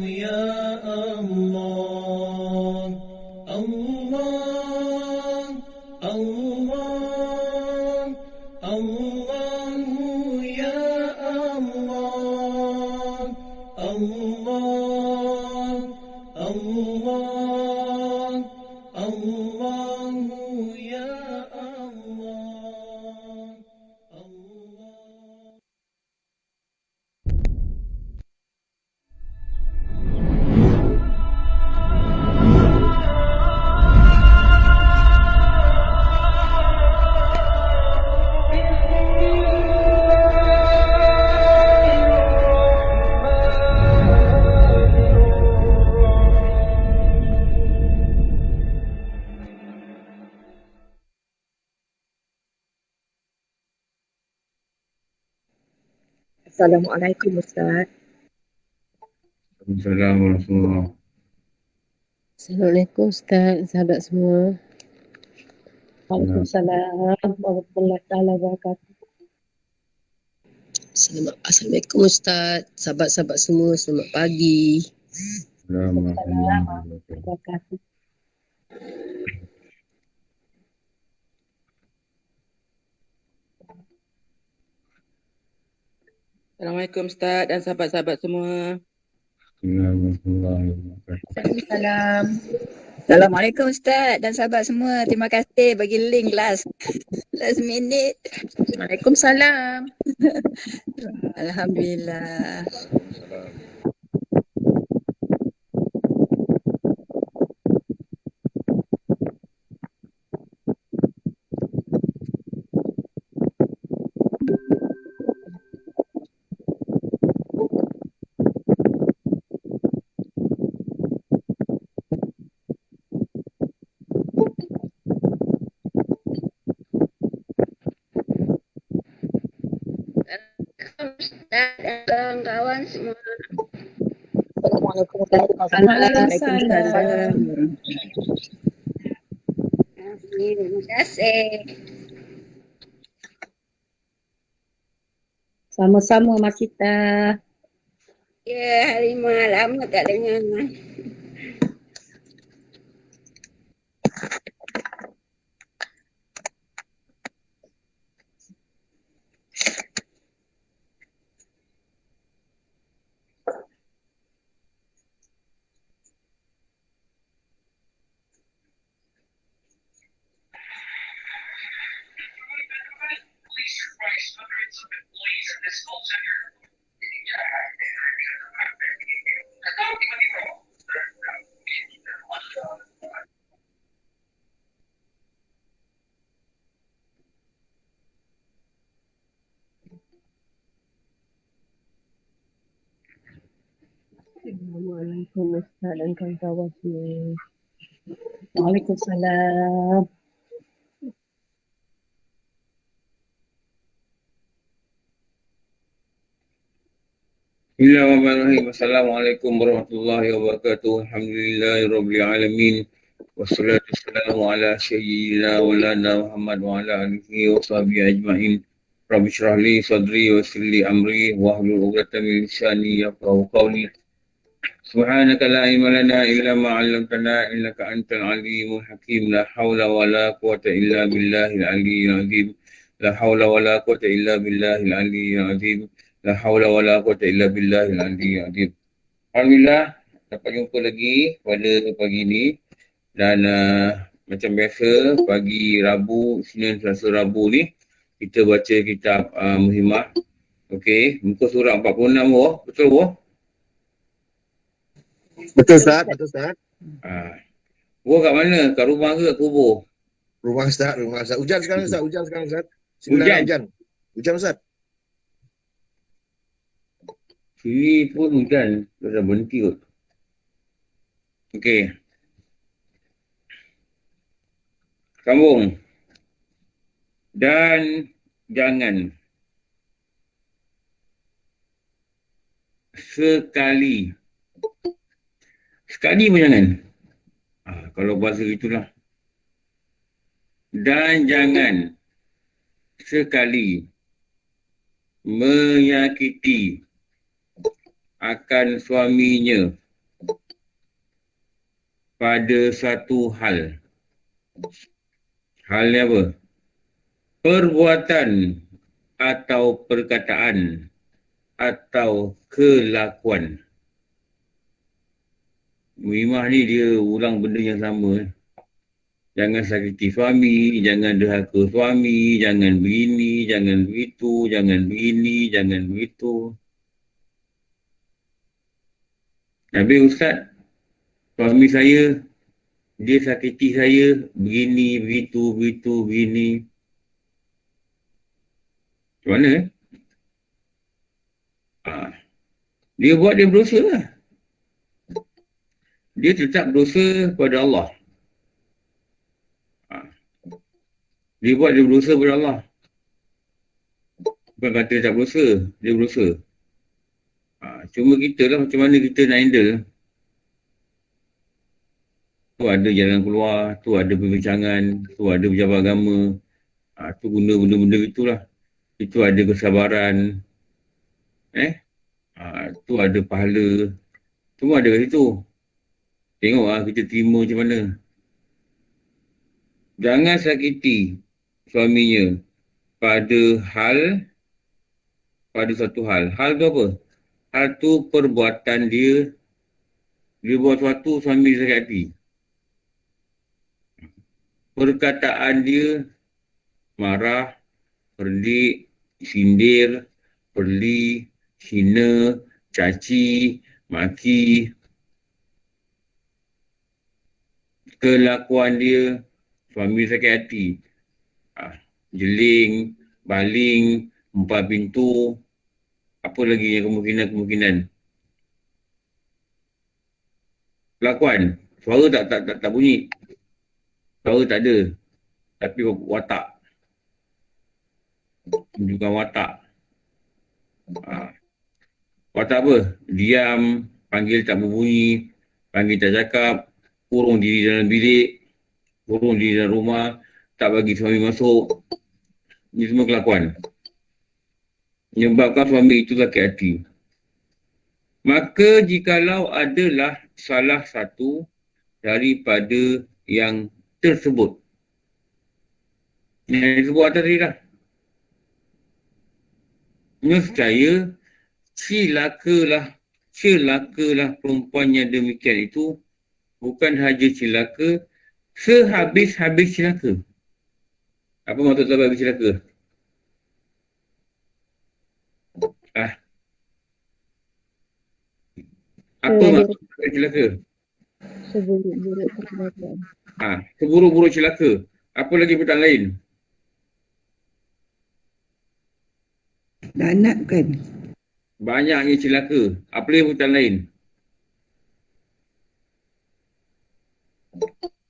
يا الله الله الله الله يا الله الله الله الله يا الله الله. Assalamualaikum Ustaz. Assalamualaikum warahmatullahi. Assalamualaikum Ustaz, sahabat semua. Waalaikumsalam warahmatullahi wabarakatuh. Assalamualaikum Ustaz, sahabat-sahabat semua, selamat pagi. Assalamualaikum warahmatullahi wabarakatuh. Assalamualaikum Ustaz dan sahabat-sahabat semua. Waalaikumsalam. Assalamualaikum Ustaz dan sahabat semua. Terima kasih bagi link last minute. Waalaikumsalam. Alhamdulillah. Kawan-kawan semua. Assalamualaikum warahmatullahi wabarakatuh. Terima kasih. Sama-sama Mak Sita. Ya, Halimah lama tak dengar. Assalamualaikum Ustaz dan kawan-kawan semua. Waalaikumsalam. Bismillahirrahmanirrahim. Assalamualaikum warahmatullahi wabarakatuh. Alhamdulillahirrabbilalamin. Wassalatu wassalamu ala sayyidina wa lana Muhammad wa ala alihi wa sahbihi ajma'in. Rabbi syrah li sadri wa yassir li amri wa hlul 'uqdatam min lisani yafqahu qawli. Subhanaka la ilma lana illa ma 'allamtana innaka antal alimul hakim. La haula wa la quwwata illa billahil aliyyil azim. La haula wa la quwwata illa billahil aliyyil azim. La haula wa la quwwata illa billahil aliyyil azim. Alhamdulillah dapat jumpa lagi pada pagi ni dan macam biasa pagi Rabu, Isnin, Selasa, Rabu ni kita baca kitab Muhimmah. Okey, muka surat 46 betul boh? Betul Ustaz, betul Ustaz. Boh kat mana? Kat rumah ke kat kubur? Rumah Ustaz, rumah Ustaz. Hujan sekarang Ustaz, hujan sekarang Ustaz. Hujan. Hujan Ustaz. Sini pun hujan, dah berhenti kot. Okey. Sambung. Dan jangan sekali pun jangan. Kalau bahasa itulah. Dan jangan sekali menyakiti akan suaminya pada satu hal. Hal ni apa? Perbuatan atau perkataan atau kelakuan. Mimah ni dia ulang benda yang sama. Jangan sakiti suami, jangan derhaka suami, jangan begini, jangan begitu, jangan begini, jangan begitu. Habis Ustaz, suami saya, dia sakiti saya begini, begitu, begitu, begini. Macam mana? Dia buat dia berdosa lah. Dia tetap berdosa kepada Allah. Dia buat dia berdosa kepada Allah. Bukan kata tak berdosa, dia berdosa. Cuma kita lah macam mana kita nak handle. Tu ada jalan keluar, tu ada perbincangan, tu ada pejabat agama. Tu guna benda-benda itulah. Itu ada kesabaran. Tu ada pahala. Semua ada kat situ. Tengok kita terima macam mana. Jangan sakiti suaminya pada satu hal. Hal tu apa? Hal tu perbuatan dia. Dia buat sesuatu, suami dia sakit hati. Perkataan dia marah, perdik, sindir, perli, hina, caci, maki. Kelakuan dia, suami sakit hati. Jeling, baling, empat pintu. Apa lagi yang kemungkinan-kemungkinan? Kelakuan, suara tak bunyi. Suara tak ada. Tapi watak. Tunjukkan watak. Watak apa? Diam, panggil tak berbunyi, panggil tak cakap, kurung diri dalam bilik, kurung diri dalam rumah, tak bagi suami masuk. Ini semua kelakuan. Menyebabkan suami itu sakit hati. Maka jikalau adalah salah satu daripada yang tersebut. Yang disebut atas tadi lah. Nescaya celakalah perempuan yang demikian itu bukan sahaja celaka, sehabis-habis celaka. Apa maksud sehabis celaka? Apa maksud celaka? Seburuk-buruk perbuatan. Seburuk-buruk celaka. Apa lagi perkataan lain? Anak kan? Banyaknya celaka. Apa lagi perkataan lain?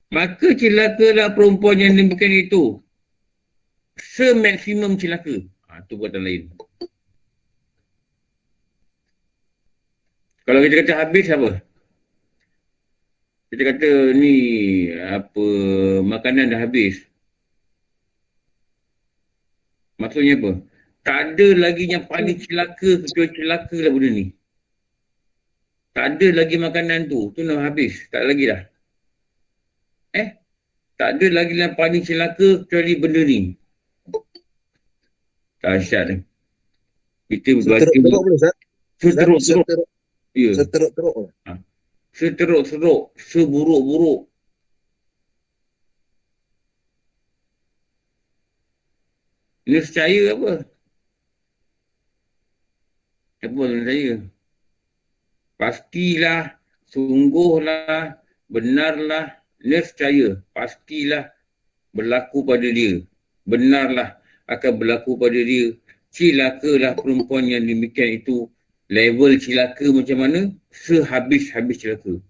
Maka celakalah perempuan yang demikian itu. Semaksimum celaka. Itu perkataan lain. Kalau kita kata habis apa? Kita kata ni makanan dah habis. Maksudnya apa? Tak ada lagi yang paling celaka kecuali celaka lah benda ni. Tak ada lagi makanan tu. Tu dah habis. Tak ada lagi dah. Tak ada lagi yang paling celaka kecuali benda ni. Dahsyat ni. Kita berbaca. Seteruk boleh Ustaz? Seteruk-teruk. Ya. Seteruk-teruk. Seteruk-teruk. Seburuk-buruk. Nescaya apa? Apa nescaya? Pastilah, sungguhlah, benarlah, nescaya. Pastilah berlaku pada dia. Benarlah akan berlaku pada dia. Celakalah perempuan yang demikian itu. Level celaka macam mana? Sehabis-habis celaka.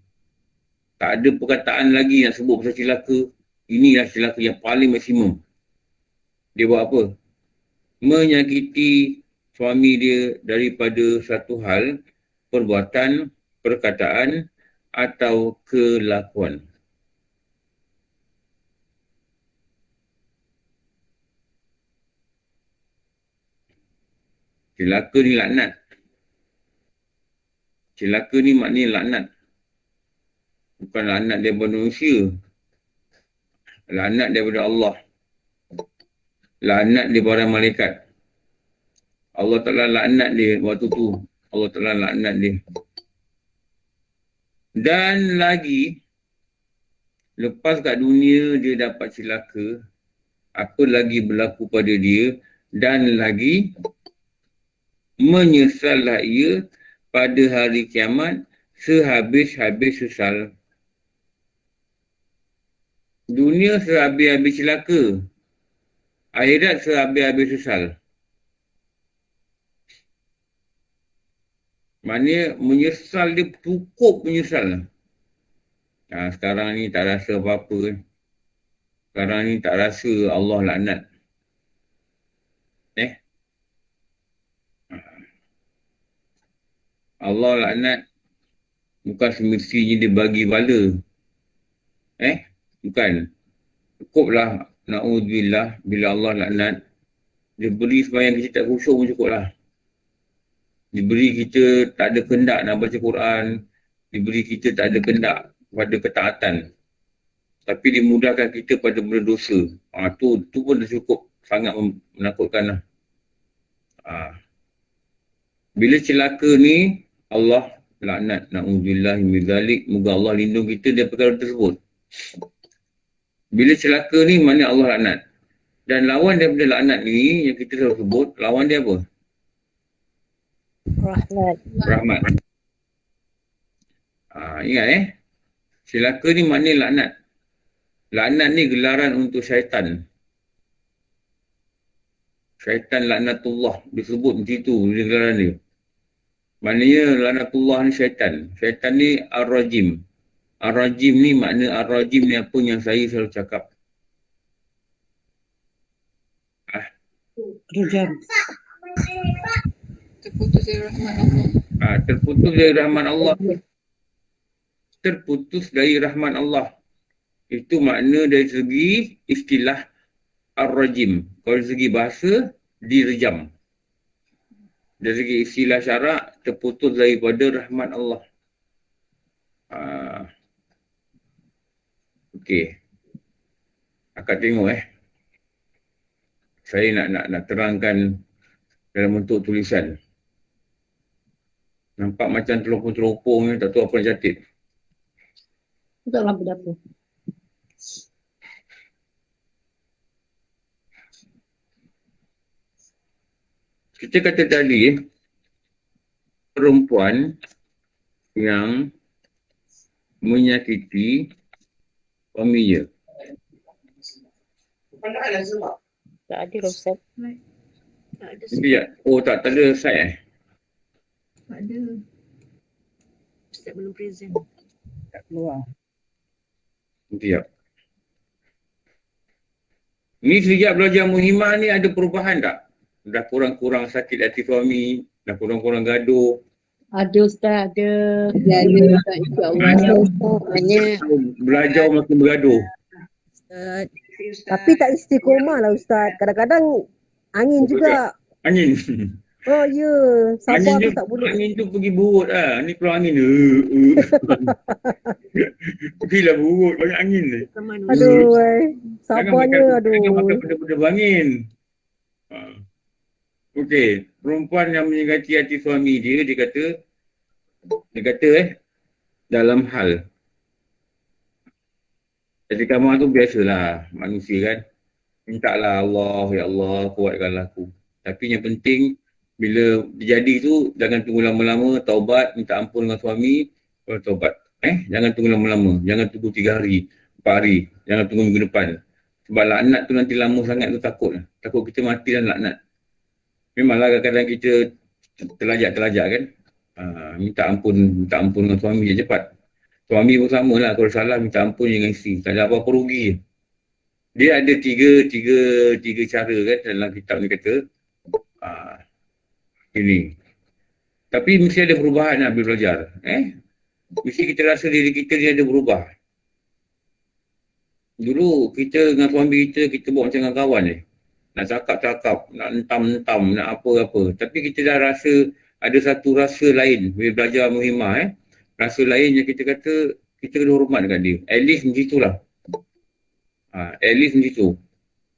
Tak ada perkataan lagi nak sebut pasal celaka. Inilah celaka yang paling maksimum. Dia buat apa? Menyakiti suami dia daripada satu hal, perbuatan, perkataan atau kelakuan. Celaka ni laknat. Celaka ni maknanya laknat. Bukan laknat daripada manusia. Laknat daripada Allah. Laknat daripada malaikat. Allah Ta'ala laknat dia waktu tu. Allah Ta'ala laknat dia. Dan lagi, lepas kat dunia dia dapat celaka, apa lagi berlaku pada dia, dan lagi menyesallah ia pada hari kiamat sehabis-habis sesal. Dunia sehabis-habis celaka. Akhirat sehabis-habis sesal. Maknanya menyesal dia cukup menyesal. Sekarang ni tak rasa apa-apa. Sekarang ni tak rasa Allah laknat. Allah laknat bukan semestinya dia bagi bala. Bukan. Cukuplah na'udzubillah bila Allah laknat. Dia beri sembahyang kita tak khusyuk pun cukuplah. Diberi kita tak ada kehendak nak baca Quran. Diberi kita tak ada kehendak pada ketaatan. Tapi dimudahkan kita pada berdosa. Tu pun dah cukup sangat menakutkan lah. Bila celaka ni, Allah laknat. Na'udzubillah min dzalik. Moga Allah lindung kita dari perkara tersebut. Bila celaka ni, mana Allah laknat. Dan lawan daripada laknat ni, yang kita selalu sebut, lawan dia apa? Rahmat. Ingat celaka ni maknanya laknat. Laknat ni gelaran untuk syaitan. Syaitan laknatullah disebut macam tu gelaran dia. Maknanya laknatullah ni syaitan. Syaitan ni ar-rajim. Ar-rajim ni makna ar-rajim ni apa yang saya selalu cakap. Terputus dari rahmat Allah. Terputus dari rahmat Allah. Terputus dari rahmat Allah. Itu makna dari segi istilah ar-rajim. Kalau dari segi bahasa, direjam. Dari segi istilah syarak, terputus daripada rahmat Allah. Okey. Akak tengok Saya nak terangkan dalam bentuk tulisan. Nampak macam teropong-teropong tak tahu apa nak catat. Untuk lampu dapur. Kita kata tadi, perempuan yang menyakiti suaminya. Tak ada Ustaz. Tak ada side Tak ada. Ustaz belum present. Tak keluar. Sekejap. Ni sejak belajar muhimah ni ada perubahan tak? Dah kurang-kurang sakit hati suami, dah kurang-kurang gaduh. Ada Ustaz, ada. Ada Ustaz, insya-Allah. Banyak. Belajar makin bergaduh. Ustaz. Tapi tak istiqomah lah Ustaz. Kadang-kadang angin juga. Angin. Oh ya, sabar tu tak boleh. Angin tu pergi burut lah. Ni keluar angin. Pergilah burut, banyak angin ni. Aduh, sabarnya, Jangan makan aduh. benda-benda bangin. Okey, perempuan yang menyakiti hati suami dia, dia kata dalam hal. Jadi kamu tu biasalah manusia kan. Mintalah Allah, ya Allah, kuatkanlah aku. Tapi yang penting, bila terjadi tu, jangan tunggu lama-lama, taubat, minta ampun dengan suami, baru taubat. Jangan tunggu lama-lama. Jangan tunggu 3 hari, 4 hari. Jangan tunggu minggu depan. Sebab laknat tu nanti lama sangat tu takut. Takut kita mati dan laknat. Memanglah kadang-kadang kita terlajak kan. Minta ampun dengan suami je cepat. Suami pun sama lah. Kalau salah minta ampun dengan isteri. Tak ada apa-apa rugi. Dia ada tiga cara kan dalam kitab ni kata. Ini. Tapi mesti ada perubahan lah bila belajar. Mesti kita rasa diri kita dia ada berubah. Dulu kita dengan suami kita buat macam dengan kawan ni. Nak cakap-cakap, nak entam-entam, nak apa-apa. Tapi kita dah rasa ada satu rasa lain bila belajar muhimmah rasa lain yang kita kata kita kena hormat dekat dia. At least macam itulah. At least macam tu.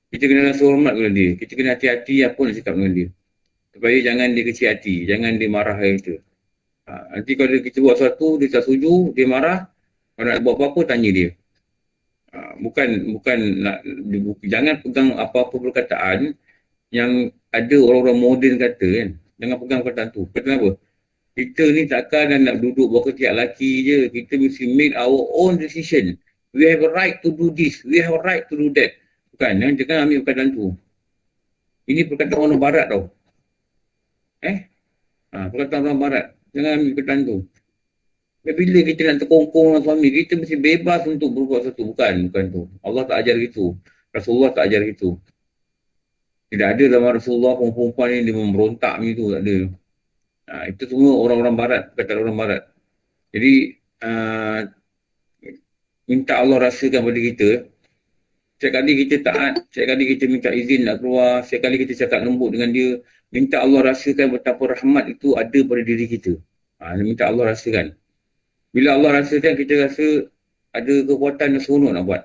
Kita kena rasa hormat kepada dia. Kita kena hati-hati apa nak cakap dengan dia. Supaya jangan dia kecil hati. Jangan dia marah dengan kita. Nanti kalau kita buat sesuatu, dia tak setuju, dia marah. Kalau nak buat apa-apa, tanya dia. Bukan nak, jangan pegang apa-apa perkataan yang ada orang-orang moden kata kan. Jangan pegang perkataan tu. Kenapa? Kita ni takkan nak duduk bawah ketiak laki je. Kita mesti make our own decision. We have a right to do this. We have a right to do that. Bukan, jangan ambil perkataan tu. Ini perkataan orang barat tau. Perkataan orang barat. Jangan ambil perkataan tu. Bila kita nak terkongkong dengan suami, kita mesti bebas untuk berbuat sesuatu. Bukan tu. Allah tak ajar gitu. Rasulullah tak ajar gitu. Tidak ada dalam Rasulullah perempuan ni dia memberontak macam tu. Tak ada. Itu semua orang-orang barat. Perkataan orang barat. Jadi, minta Allah rasakan pada kita. Setiap kali kita taat, setiap kali kita minta izin nak keluar, setiap kali kita cakap lembut dengan dia, minta Allah rasakan betapa rahmat itu ada pada diri kita. Minta Allah rasakan. Bila Allah rasakan, kita rasa ada kekuatan yang seronok nak buat.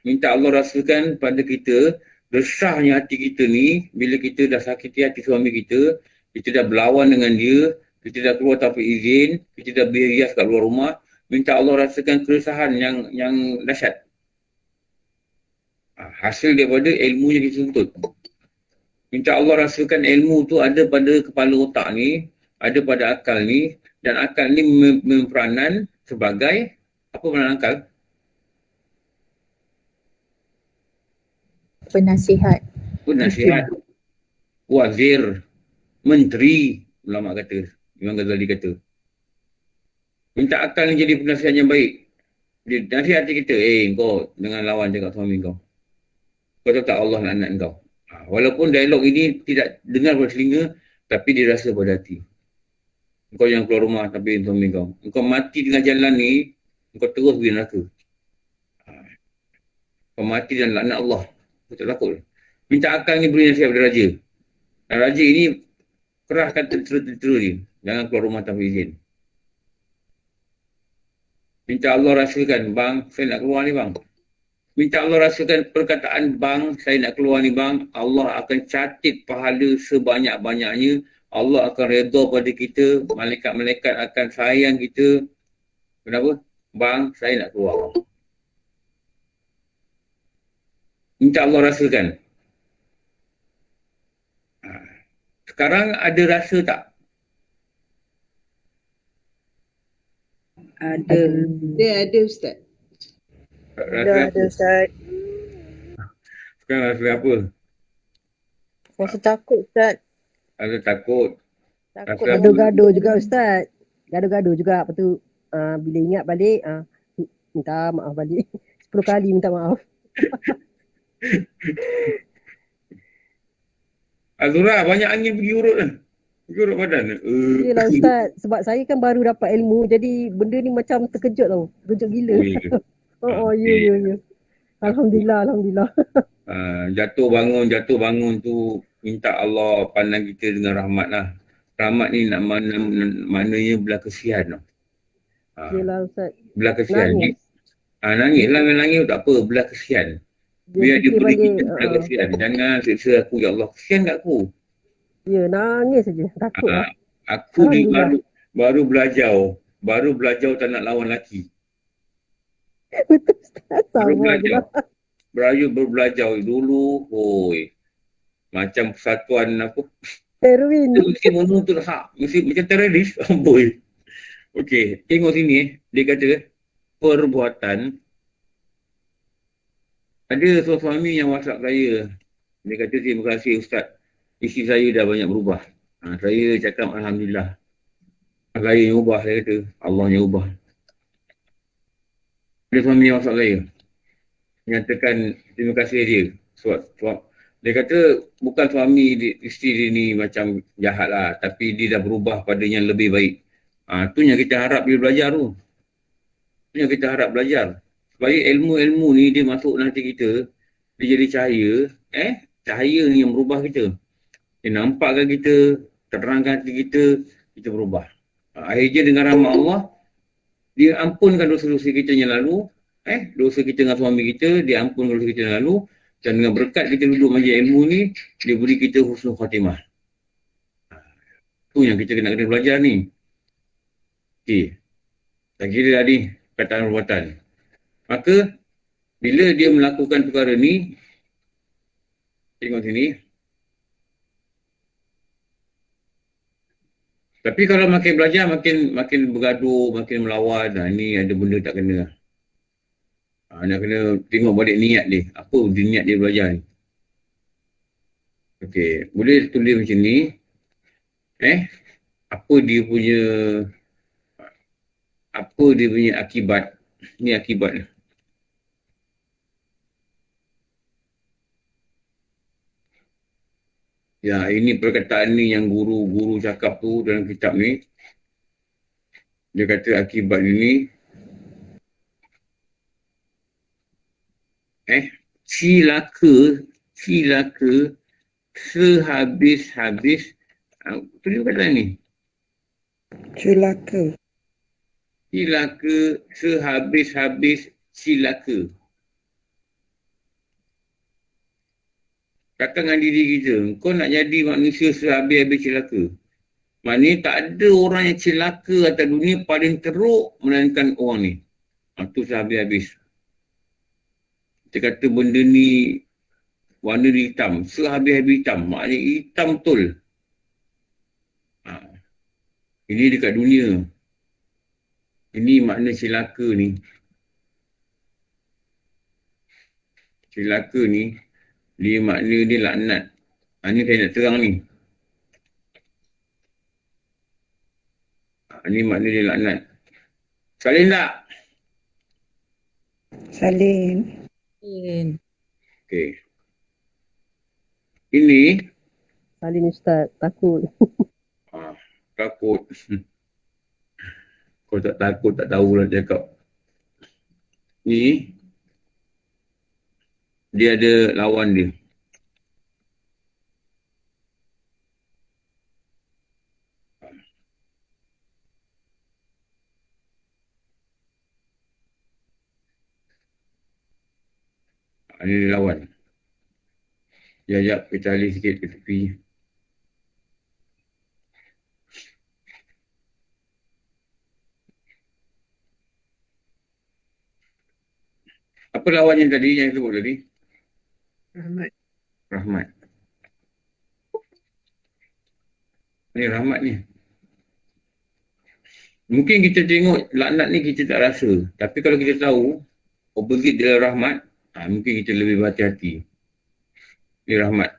Minta Allah rasakan pada kita, resahnya hati kita ni, bila kita dah sakiti hati suami kita dah berlawan dengan dia, kita dah keluar tanpa izin, kita dah berhias kat luar rumah, minta Allah rasakan keresahan yang dahsyat. Hasil daripada ilmu yang kita tuntut. Minta Allah rasakan ilmu tu ada pada kepala otak ni, ada pada akal ni, dan akal ni berperanan sebagai apa peranan akal? Penasihat. Wazir, menteri, ulama kata, Imam Ghazali kata. Minta akal ni jadi penasihat yang baik. Dia nasihati kita, kau dengan lawan cakap suami kau. Kau tahu tak Allah nak kau. Walaupun dialog ini tidak dengar pada telinga, tapi dia rasa pada hati. Kau yang keluar rumah tapi suami kau. Kau mati tengah jalan ni, kau terus pergi neraka. Kau mati dan laknat Allah. Kau tak takut. Minta akal ni beri nasihat pada raja. Dan raja ini kerahkan tentera-tentera dia. Jangan keluar rumah tanpa izin. Minta Allah rasakan, bang, saya nak keluar ni bang. Minta Allah rasakan perkataan, bang, saya nak keluar ni bang. Allah akan catat pahala sebanyak-banyaknya. Allah akan redha pada kita. Malaikat-malaikat akan sayang kita. Kenapa? Bang, saya nak keluar. Minta Allah rasakan. Sekarang ada rasa tak? Ada Ustaz. Ada Ustaz. Sekarang rasa apa? Rasa takut Ustaz. Rasa takut. Takut Rasa gaduh-gaduh juga Ustaz. Gaduh-gaduh juga. Lepas tu bila ingat balik minta maaf balik. 10 kali minta maaf. Azura, banyak angin pergi urut lah. Pergi urut badan. Yelah Ustaz. Sebab saya kan baru dapat ilmu. Jadi benda ni macam terkejut tau. Terkejut gila. Ya. Alhamdulillah. Jatuh bangun tu minta Allah pandang kita dengan rahmat lah. Rahmat ni nak maknanya belah kesian tau. Yelah Ustaz. Belah kesian. Nangis lah, nangis tak apa, belah kesian. Dia Biar dia fikir beri balik. kita belah kesian. Jangan siksa aku, ya Allah. Kesian kat aku. Ya, nangis saja. Takut lah. Aku ni Alhamdulillah. baru belajar tak nak lawan lelaki. Betul Ustaz. Baru Sama je belajar. lah. Belajar dulu. Macam persatuan apa. Heroin. Dia mesti menuntut hak. Mesti macam teroris. Amboi. Okey. Tengok sini. Dia kata perbuatan. Ada seorang suami yang WhatsApp saya. Dia kata, terima kasih Ustaz. Isteri saya dah banyak berubah. Saya cakap Alhamdulillah. Saya yang ubah, saya kata. Allah yang ubah. Ada suami yang WhatsApp saya. Menyatakan terima kasih dia. Sebab dia kata bukan suami isteri dia ni macam jahat lah. Tapi dia dah berubah pada yang lebih baik. Tu yang kita harap dia belajar tu. Tu yang kita harap belajar. Supaya ilmu-ilmu ni dia masuk dalam hati kita. Dia jadi cahaya. Cahaya ni yang berubah kita. Dia nampakkan kita terangkan hati kita, kita berubah. Akhirnya dengan rahmat Allah, dia ampunkan dosa-dosa kita yang lalu, dosa kita dengan suami kita, dia ampunkan dosa kita yang lalu, dan dengan berkat kita duduk majlis ilmu ni, dia beri kita husnul khatimah. Tu yang kita kena belajar ni. Okey. Tak kira dah ni, perkataan perbuatan. Maka, bila dia melakukan perkara ni, tengok sini. Tapi kalau makin belajar, makin bergaduh, makin melawan. Ni ada benda tak kena. Nak kena tengok balik niat dia. Apa niat dia belajar ni. Okey, boleh tulis macam ni. Apa dia punya akibat. Ni akibat dia. Ya, ini perkataan ni yang guru-guru cakap tu dalam kitab ni. Dia kata akibat ini. Cilaka sehabis-habis. Tulis kata ni. Celaka. Cilaka sehabis-habis cilaka. Kata dengan diri kita, kau nak jadi manusia sehabis-habis celaka. Maknanya tak ada orang yang celaka atas dunia paling teruk melainkan orang ni. Itu sehabis-habis. Kita kata benda ni warna dia hitam. Sehabis-habis hitam. Maknanya hitam betul. Ini dekat dunia. Ini makna celaka ni. Celaka ni. Dia makna dia laknat. Ini saya nak terang ni. Ini makna dia laknat. Salin tak? Salin. Okey. Ini. Salin Ustaz, takut. Takut. Kau tak takut, tak tahulah cakap. Ni. Dia ada lawan dia. Ini dia lawan. Dia ajak kita alih sikit ke tepi. Apa lawan yang tadi, yang sebut tadi? Rahmat. Ni rahmat ni. Mungkin kita tengok laknat ni kita tak rasa. Tapi kalau kita tahu, opposite dia rahmat, mungkin kita lebih berhati-hati. Ni rahmat.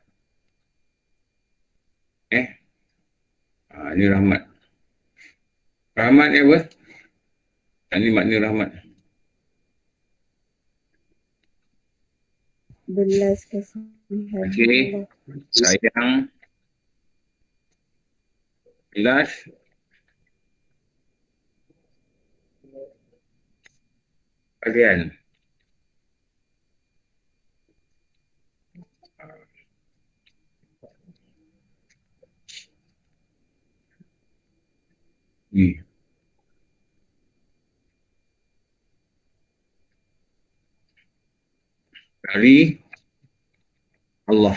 Ni rahmat. Rahmat ni apa? Ni makna rahmat. Belas kasihan. Okey. Sayang. Belas. Kalian. Ni. Dari Allah.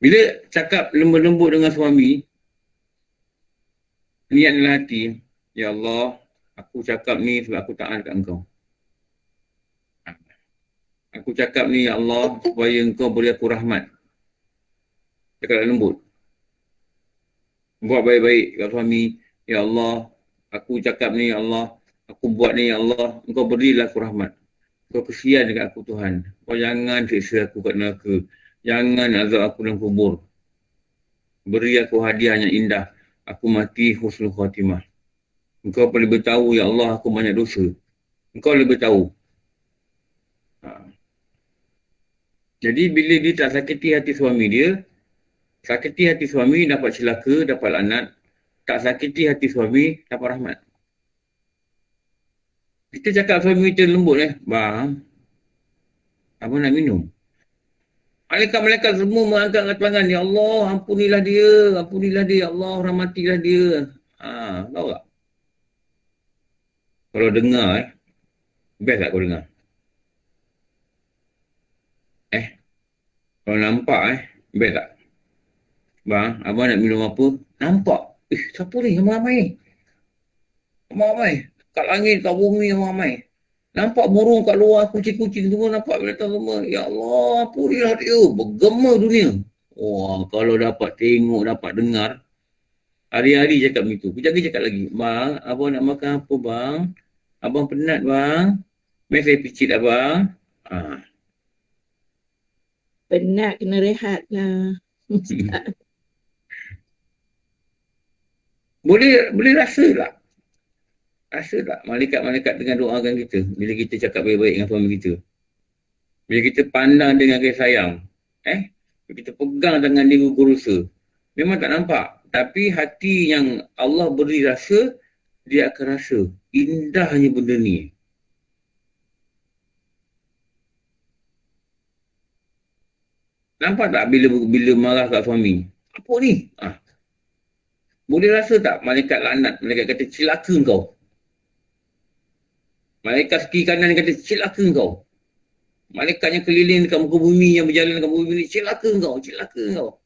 Bila cakap lembut-lembut dengan suami, niat dalam hati, ya Allah, aku cakap ni sebab aku taat kat engkau. Aku cakap ni ya Allah supaya engkau beri aku rahmat. Cakap lembut. Buat baik-baik kat suami, ya Allah, aku cakap ni ya Allah, aku buat ni ya Allah, engkau berilah aku rahmat. Kau kesian dekat aku Tuhan. Kau jangan siksa aku kat neraka. Jangan azab aku dalam kubur. Beri aku hadiah yang indah. Aku mati husnul khatimah. Engkau lebih tahu, ya Allah, aku banyak dosa. Engkau lebih tahu. Jadi bila dia tak sakiti hati suami dia, sakiti hati suami dapat celaka, dapat laknat. Tak sakiti hati suami, dapat rahmat. Kita cakap suami kita lembut bang, abang nak minum. Malaikat-malaikat semua mengangkat tangan. Ya Allah, ampunilah dia, ya Allah, rahmatilah dia. Tahu tak? Kalau dengar best tak kau dengar? Kalau nampak best tak? Bang, abang nak minum apa? Nampak? Siapa ni? Ramai-ramai. Ramai-ramai. Kat langit, kat bumi ramai. Nampak burung kat luar, kucing-kucing semua nampak binatang semua. Ya Allah, ampunilah dia. Bergema dunia. Wah, kalau dapat tengok, dapat dengar. Hari-hari cakap begitu. Kejap cakap lagi. Bang, abang nak makan apa bang? Abang penat bang. Mari saya picit abang. Penat kena rehat lah. Boleh rasa tak? Rasa tak malaikat-malaikat tengah doakan kita bila kita cakap baik-baik dengan suami kita? Bila kita pandang dengan kasih sayang. Bila kita pegang tangan dia kurusa. Memang tak nampak. Tapi hati yang Allah beri rasa, dia akan rasa. Indahnya benda ni. Nampak tak bila marah kat suami? Apa ni? Boleh rasa tak malaikat laknat, malaikat kata celaka kau. Malaikat kiri kanan kata celaka kau. Malaikat yang keliling dekat muka bumi, yang berjalan dekat muka bumi, celaka kau.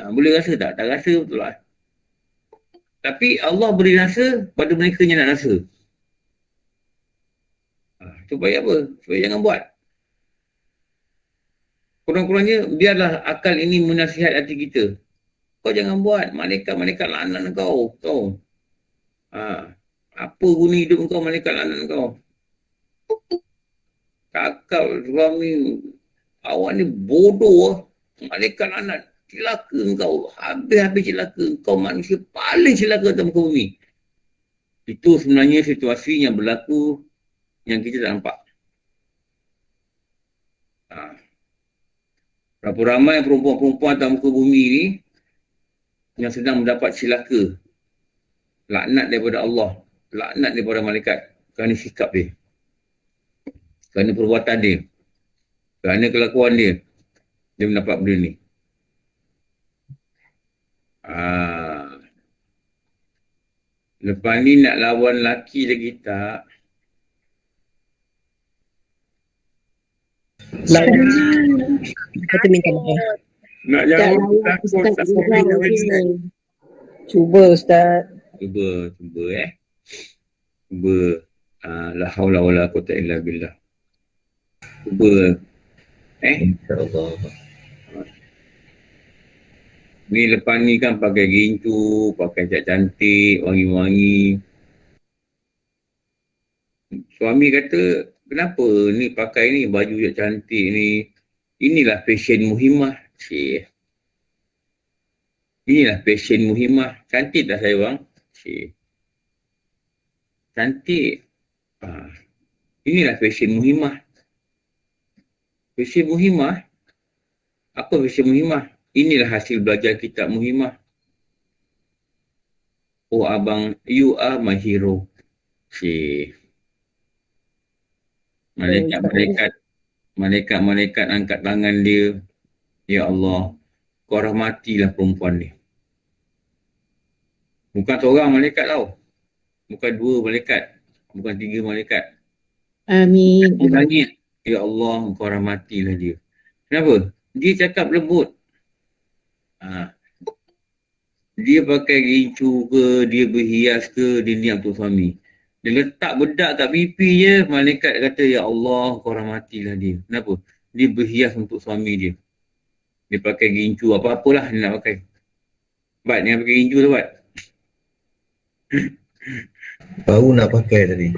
Boleh rasa tak? Tak rasa betul lah. Tapi Allah beri rasa pada mereka yang nak rasa. Supaya apa? Supaya jangan buat. Kurang-kurangnya biarlah akal ini menasihat hati kita. Kau jangan buat. Malaikat-malaikat laknat kau. Apa guna hidup kau, malaikat laknat kau? Kakak suami awak ni bodoh. Malaikat laknat. Celaka kau. Habis-habis celaka. Kau manusia paling celaka dalam muka bumi. Itu sebenarnya situasi yang berlaku yang kita tak nampak. Berapa ramai perempuan-perempuan dalam muka bumi ni yang sedang mendapat celaka. Laknat daripada Allah. Laknat daripada malaikat. Kerana sikap dia. Kerana perbuatan dia. Kerana kelakuan dia. Dia mendapat benda ni. Lepas ni nak lawan lelaki lagi tak? Kita minta maaf. Nak jawab takut. Cuba Ustaz. Cuba. Cuba. La haula wala quwwata illa billah. Cuba. InsyaAllah. Ni lepas ni kan pakai gincu, pakai cat cantik, wangi-wangi. Suami kata, kenapa ni pakai ni baju cat cantik ni? Inilah fashion Muhimmah. Inilah fashion Muhimmah. Cantik tak saya bang? Cantik. Inilah fashion Muhimmah. Fashion Muhimmah? Apa fashion Muhimmah? Inilah hasil belajar kitab Muhimmah. Oh abang, you are my hero. Malaikat angkat tangan dia. Ya Allah, kau rahmatilah perempuan ni. Bukan seorang malaikat tau. Bukan 2 malaikat. Bukan 3 malaikat. Amin. Langit. Ya Allah, kau rahmatilah dia. Kenapa? Dia cakap lembut. Dia pakai gincu ke, dia berhias ke, dia niat untuk suami. Dia letak bedak kat pipi je, malaikat kata, Ya Allah, kau rahmatilah dia. Kenapa? Dia berhias untuk suami dia. Dia pakai gincu, apa-apalah dia nak pakai. Bat, dia pakai gincu tu, Bat. Baru nak pakai tadi.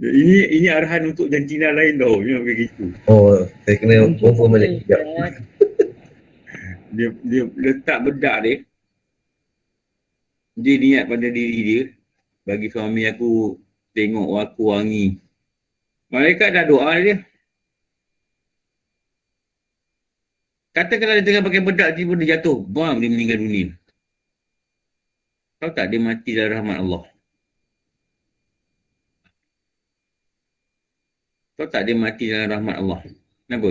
Ini arahan untuk jantina lain tau, dia pakai gincu. Oh, saya kena confirm balik. Dia letak bedak dia. Dia niat pada diri dia. Bagi suami aku tengok aku wangi. Malaikat dah doa dia. Katakanlah dia tengah pakai bedak, tiba dia jatuh. Bam, dia meninggal dunia. Tahu tak dia mati dalam rahmat Allah? Tahu tak dia mati dalam rahmat Allah? Kenapa?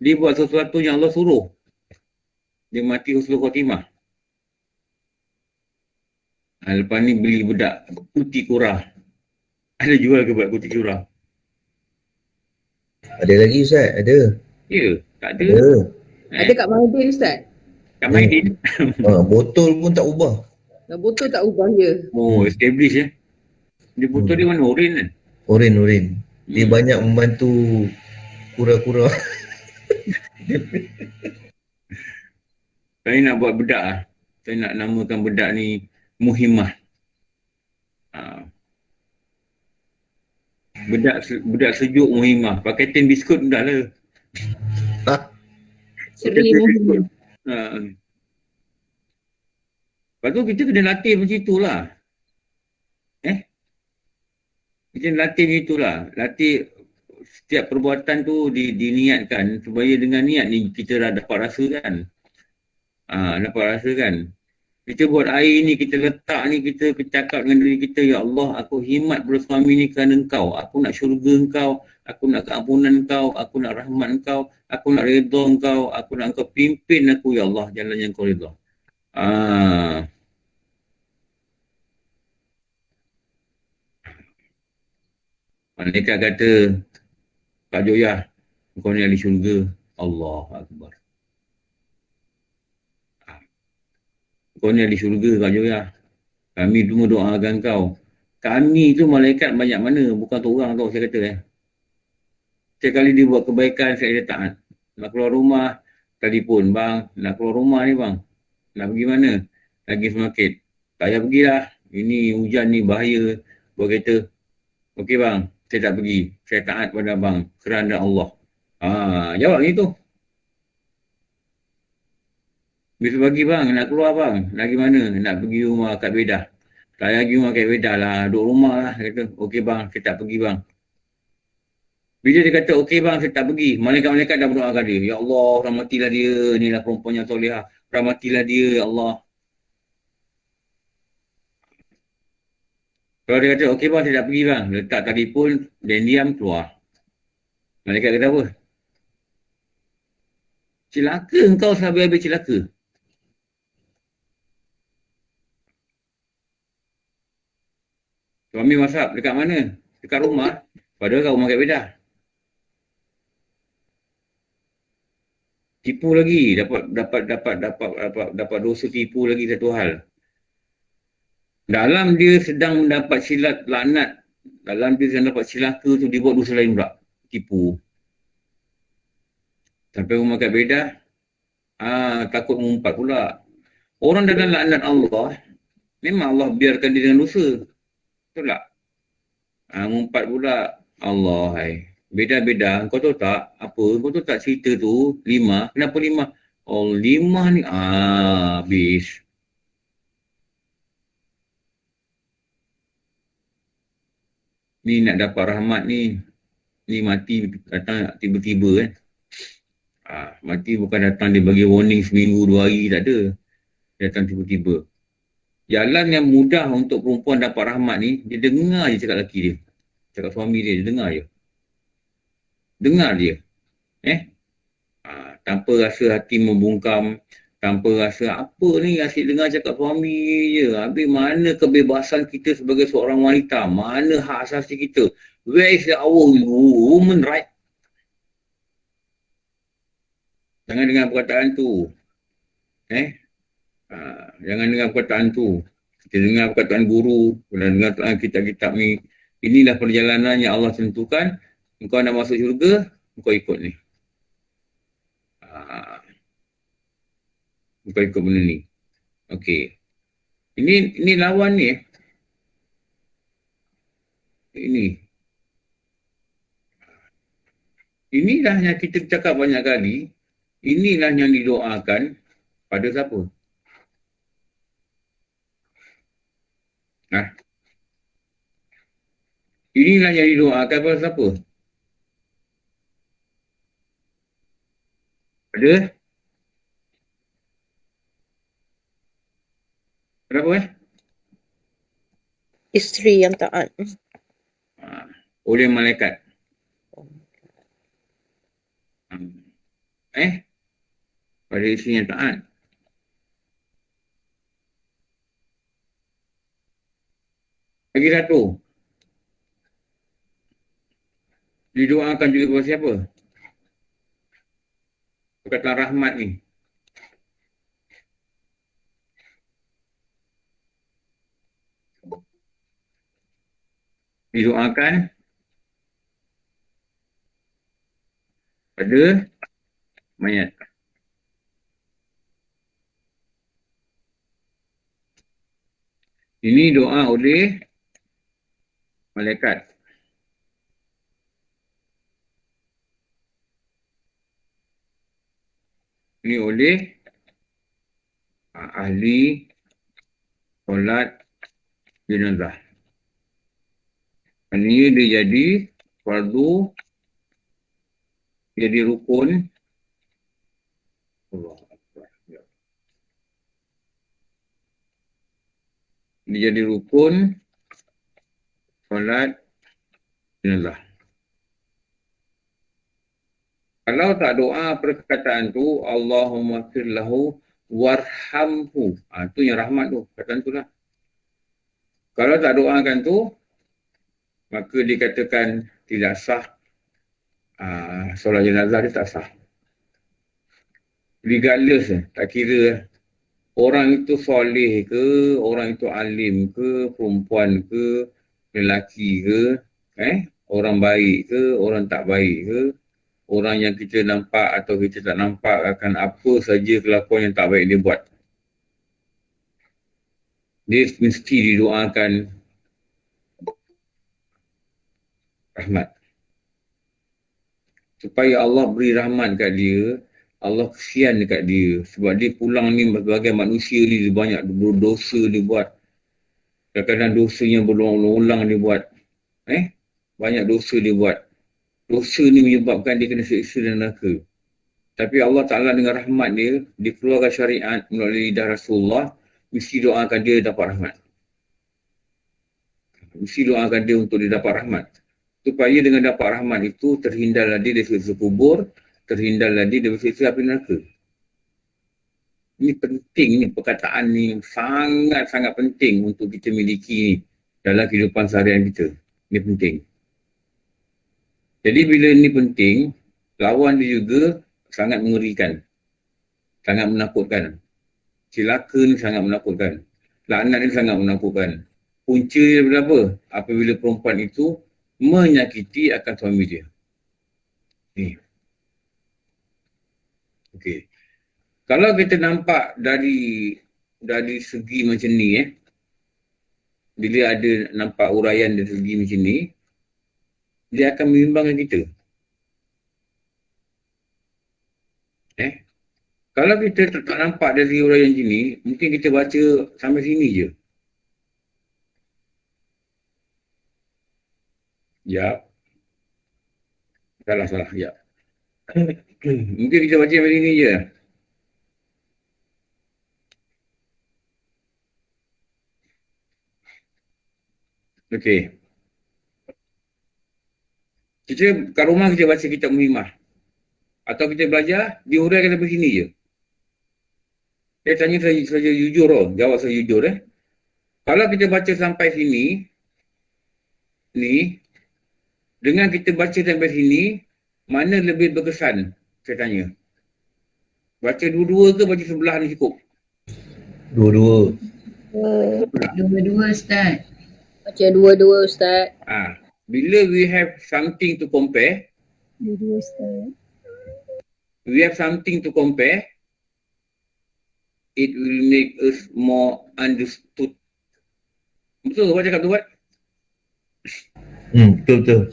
Dia buat sesuatu yang Allah suruh. Dia mati husnul khotimah. Lepas ni beli bedak kuti kurah. Ada jual ke buat kuti kurah? Ada lagi Ustaz? Ada. Ya, tak ada. Ada. Ada kat Mahadin Ustaz? Kat Maidin. Botol pun tak ubah. Botol tak ubah je. Oh, establish ya. Dia botol dia mana? Oren kan? Oren. Dia banyak membantu kura-kura. Saya nak buat bedak lah. Saya nak namakan bedak ni Muhimmah. Bedak sejuk Muhimmah. Pakai tin biskut dah lah. Seri Muhammad. Lepas tu kita kena latih macam itulah. Kita latih macam itulah. Latih setiap perbuatan tu diniatkan supaya dengan niat ni kita dah dapat rasa kan. Dapat rasa kan. Kita buat air ni, kita letak ni, kita cakap dengan diri kita, ya Allah, aku himat bersuami ni kerana engkau. Aku nak syurga engkau, aku nak keampunan engkau, aku nak rahmat engkau, aku nak redha engkau, aku nak engkau pimpin aku, ya Allah, jalan yang kau redha. Malaikat kata, Kak Joyah, kau ni ahli syurga. Allah Akbar. Kau ni ahli syurga, Kak Joyah. Kami cuma doakan kau. Kami tu malaikat banyak mana, bukan tu orang tau saya kata. Setiap kali dia buat kebaikan, saya taat. Nak keluar rumah, telefon, bang, nak keluar rumah ni bang. Nak pergi mana? Lagi semakit. Tak payah pergilah. Ini hujan ni bahaya. Buat kereta. Okey bang, saya tak pergi. Saya taat pada abang kerana Allah. Jawab ni tu. Besok pagi bang, nak keluar bang. Lagi mana? Nak pergi rumah Kak Bedah. Tak payah pergi rumah Kak Bedah lah. Duduk rumah lah. Dia kata, okey bang, saya tak pergi bang. Bila dia kata, okey bang, saya tak pergi. Malaikat-malaikat dah berdoakan dia. Ya Allah, rahmatilah dia. Inilah perempuan yang solehah. Rahmatilah dia, ya Allah. Kalau dia kata, okey bang, saya tak pergi bang. Letak telefon, dan diam, keluar. Malaikat kata apa? Celaka engkau sehabis-habis celaka. Suami WhatsApp, dekat mana? Dekat rumah. Padahal kat rumah Kak Bedah. Tipu lagi. Dapat dosa tipu lagi satu hal. Dalam dia sedang mendapat silat laknat, dalam dia sedang dapat silaka tu, dia buat dosa lain pula. Tipu. Sampai rumah Kak Bedah, takut mengumpat pula. Orang dalam laknat Allah, memang Allah biarkan dia dengan dosa. Betul tak? Mengumpat pula. Allah, hai. Beda-beda. Kau tahu tak? Apa? Kau tahu tak cerita tu? 5. Kenapa 5? Oh, 5 ni. Habis. Ni nak dapat rahmat ni. Ni mati datang tiba-tiba kan. Mati bukan datang dia bagi warning seminggu 2 hari, tak ada. Datang tiba-tiba. Jalan yang mudah untuk perempuan dapat rahmat ni, dia dengar je cakap lelaki dia. Cakap suami dia dengar je. Dengar dia. Tanpa rasa hati membungkam, tanpa rasa apa ni, asyik dengar cakap suami je. Habis mana kebebasan kita sebagai seorang wanita? Mana hak asasi kita? Where is our woman right? Jangan dengar perkataan tu. Jangan dengar perkataan tu. Kita dengar perkataan guru, dan dengar kitab-kitab ni. Inilah perjalanan yang Allah tentukan. Engkau nak masuk syurga, engkau ikut ni. Engkau ikut benda ni. Okey. Ini lawan ni. Inilah yang kita cakap banyak kali. Inilah yang didoakan pada siapa? Inilah yang didoakan pada siapa? Pada Kenapa Isteri yang taat. oleh malaikat. Pada isteri yang taat. Lagi satu. Didoakan juga kepada siapa? Perkataan rahmat ni. Didoakan pada mayat. Ini doa oleh malaikat. Ini oleh ahli solat jenazah. Ini dia jadi fardu, jadi rukun. Allah Akbar. Dia jadi rukun solat jenazah. Kalau tak doa perkataan tu, Allahumma firlahu warhamhu. Tu yang rahmat tu, perkataan tu lah. Kalau tak doakan tu, maka dikatakan tidak sah. Solat jenazah dia tak sah. Regardless, tak kira orang itu soleh ke, orang itu alim ke, perempuan ke, lelaki ke, orang baik ke, orang tak baik ke, orang yang kita nampak atau kita tak nampak akan apa saja kelakuan yang tak baik dia buat. Dia mesti didoakan rahmat. Supaya Allah beri rahmat kat dia, Allah kesian dekat dia. Sebab dia pulang ni sebagai manusia ni, dia banyak dosa dia buat. Kadang-kadang dosanya berulang-ulang dia buat. Banyak dosa dia buat. Dosa ni menyebabkan dia kena siksa dan neraka. Tapi Allah Ta'ala dengan rahmat dia, dia keluarkan syariat melalui lidah Rasulullah, mesti doakan dia dapat rahmat. Mesti doakan dia untuk dia dapat rahmat. Supaya dengan dapat rahmat itu, terhindarlah dia dari siksa kubur, terhindarlah dia dari siksa api neraka. Ini penting ni, perkataan ni sangat-sangat penting untuk kita miliki ni dalam kehidupan seharian kita. Ini penting. Jadi bila ini penting, lawan dia juga sangat mengerikan. Sangat menakutkan. Celaka ni sangat menakutkan. Laknat ni sangat menakutkan. Punca dia bila apa? Apabila perempuan itu menyakiti akan suami dia. Ni. Okey. Kalau kita nampak dari segi macam ni, bila ada nampak uraian dari segi macam ni, dia akan membimbangkan kita. Kalau kita tak nampak dari uraian macam ni, mungkin kita baca sampai sini je. Ya. Salah. Ya. Mungkin kita baca sampai sini je. Okey. Kita kat rumah kita baca kitab Muhimmah. Atau kita belajar, diuraikan sampai sini je. Saya tanya saja jujur, jawab saya jujur. Kalau kita baca sampai sini, ni, dengan kita baca sampai sini, mana lebih berkesan? Saya tanya. Baca dua-dua ke baca sebelah ni cukup? Dua-dua. Dua-dua Ustaz. Baca dua-dua Ustaz. Bila we have something to compare, Dua-dua Ustaz. we have something to compare, it will make us more understood. Betul apa cakap tu buat? Betul.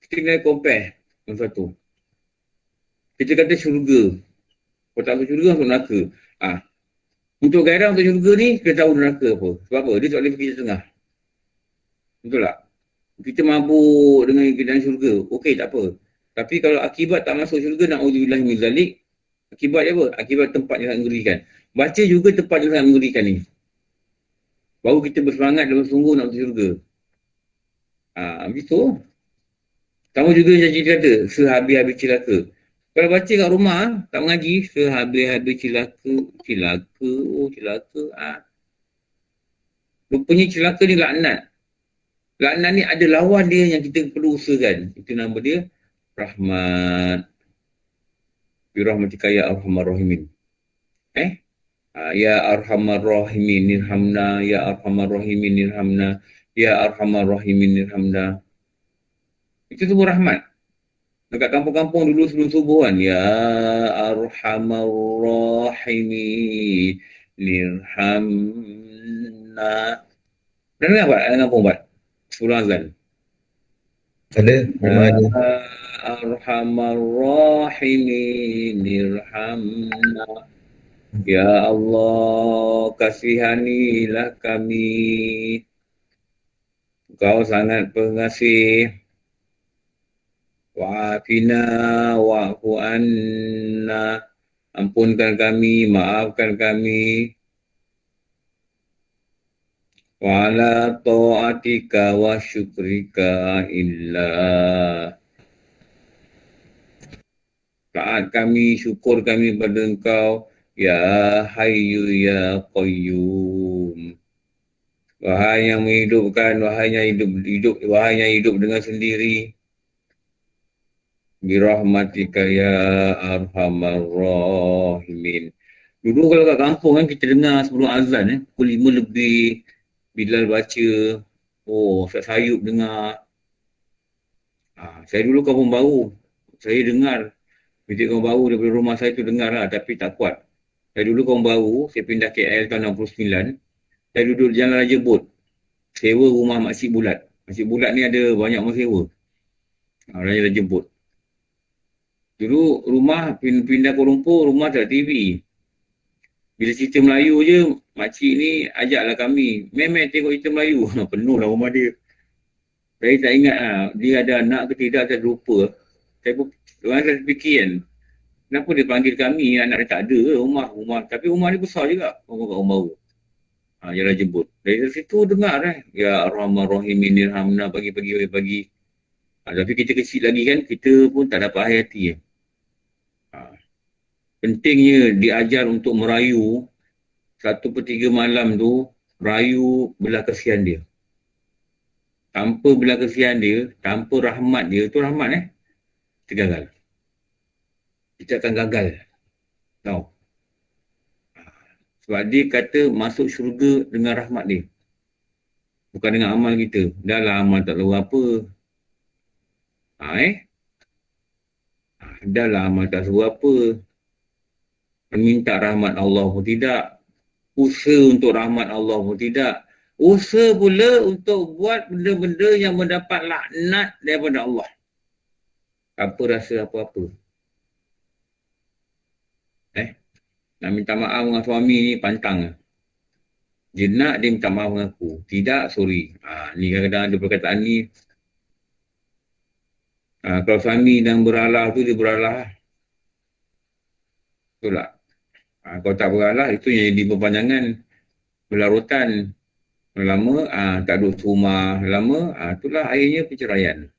Kita kena compare yang satu. Kita kata syurga. Kalau tak tahu syurga, masuk neraka. Untuk gairah untuk syurga ni, kita tahu neraka apa. Sebab apa? Dia tak boleh pergi tengah. Betul tak? Kita mabuk dengan keadaan syurga. Okey, tak apa. Tapi kalau akibat tak masuk syurga, na'udzubillah min zalik, Akibat dia apa? Akibat tempat yang sangat mengerikan. Baca juga tempat yang sangat mengerikan ni. Baru kita bersemangat dan bersungguh nak masuk syurga. Begitu. Sama juga janji kata, sehabis-habis celaka. Kalau baca kat rumah, tak mengaji, sehabis-habis celaka. Rupanya celaka ni laknat. Laknat ni ada lawan dia yang kita perlu usahakan. Itu nama dia rahmat. Birahmatika ya arhamar rahimin. Ya arhamar rahimin irhamna, ya arhamar rahimin irhamna, ya arhamar rahimin irhamna. Itu semua rahmat. Dekat kampung-kampung dulu sebelum subuh kan, ya arhamar rahimin irhamna. Dan dengar Pak, dengan kampung Pak. Sebelum azan. Ada? Memang ada. Arhamar rahimin irhamna. Ya Allah, kasihanilah kami. Kau sangat pengasih. Wa'afina wa'fu anna. Ampunkan kami, maafkan kami. Wa la ta'atika wa syukrika illa. Taat kami, syukur kami pada Engkau. Ya Hayyu Ya Qayyum. Wahai yang menghidupkan, wahai yang hidup dengan sendiri. Birahmatika ya arhamar rahimin. Dulu kalau kat kampung kan kita dengar sebelum azan pukul 5 lebih Bilal baca. Sayup dengar. Saya dulu kampung baru. Saya dengar. Masjid kampung baru daripada rumah saya tu dengar lah tapi tak kuat. Saya dulu kampung baru, saya pindah KL tahun 69. Saya duduk di Jalan Raja Bot. Sewa rumah Makcik Bulat. Makcik Bulat ni ada banyak orang sewa. Raja Bot. Dulu rumah pindah Kuala Lumpur, rumah tak ada TV. Bila cerita Melayu je, makcik ni ajaklah kami. Memang tengok cerita Melayu. Penuh lah rumah dia. Saya tak ingat dia ada anak ke tidak, saya lupa. Saya terfikir kan. Kenapa dia panggil kami, anak dia tak ada rumah. Tapi rumah ni besar juga. Rumah kat rumah baru. Jalan jemput. Dari situ dengar Ya Arhamar Rahimin irhamna pagi-pagi. Tapi kita kecil lagi kan, kita pun tak dapat air hati. Pentingnya diajar untuk merayu 1/3 malam tu, rayu belah kesian dia. Tanpa belah kesian dia, tanpa rahmat dia, tu rahmat kita gagal. Kita akan gagal. Tahu? Sebab dia kata masuk syurga dengan rahmat dia. Bukan dengan amal kita. Dah lah amal tak tahu apa. Dah lah amal tak tahu apa. Meminta rahmat Allah pun tidak. Usaha untuk rahmat Allah pun tidak. Usaha pula untuk buat benda-benda yang mendapat laknat daripada Allah. Apa rasa apa-apa. Nak minta maaf dengan suami ni pantang. Dia nak dia minta maaf dengan aku. Tidak, sorry. Ni kadang-kadang ada perkataan ni. Kalau suami dan beralah tu, dia beralah. Betul tak? Kalau tak beralah, itu yang jadi perpanjangan. Berlarutan. Lama, tak duduk rumah. Lama, itulah akhirnya perceraian.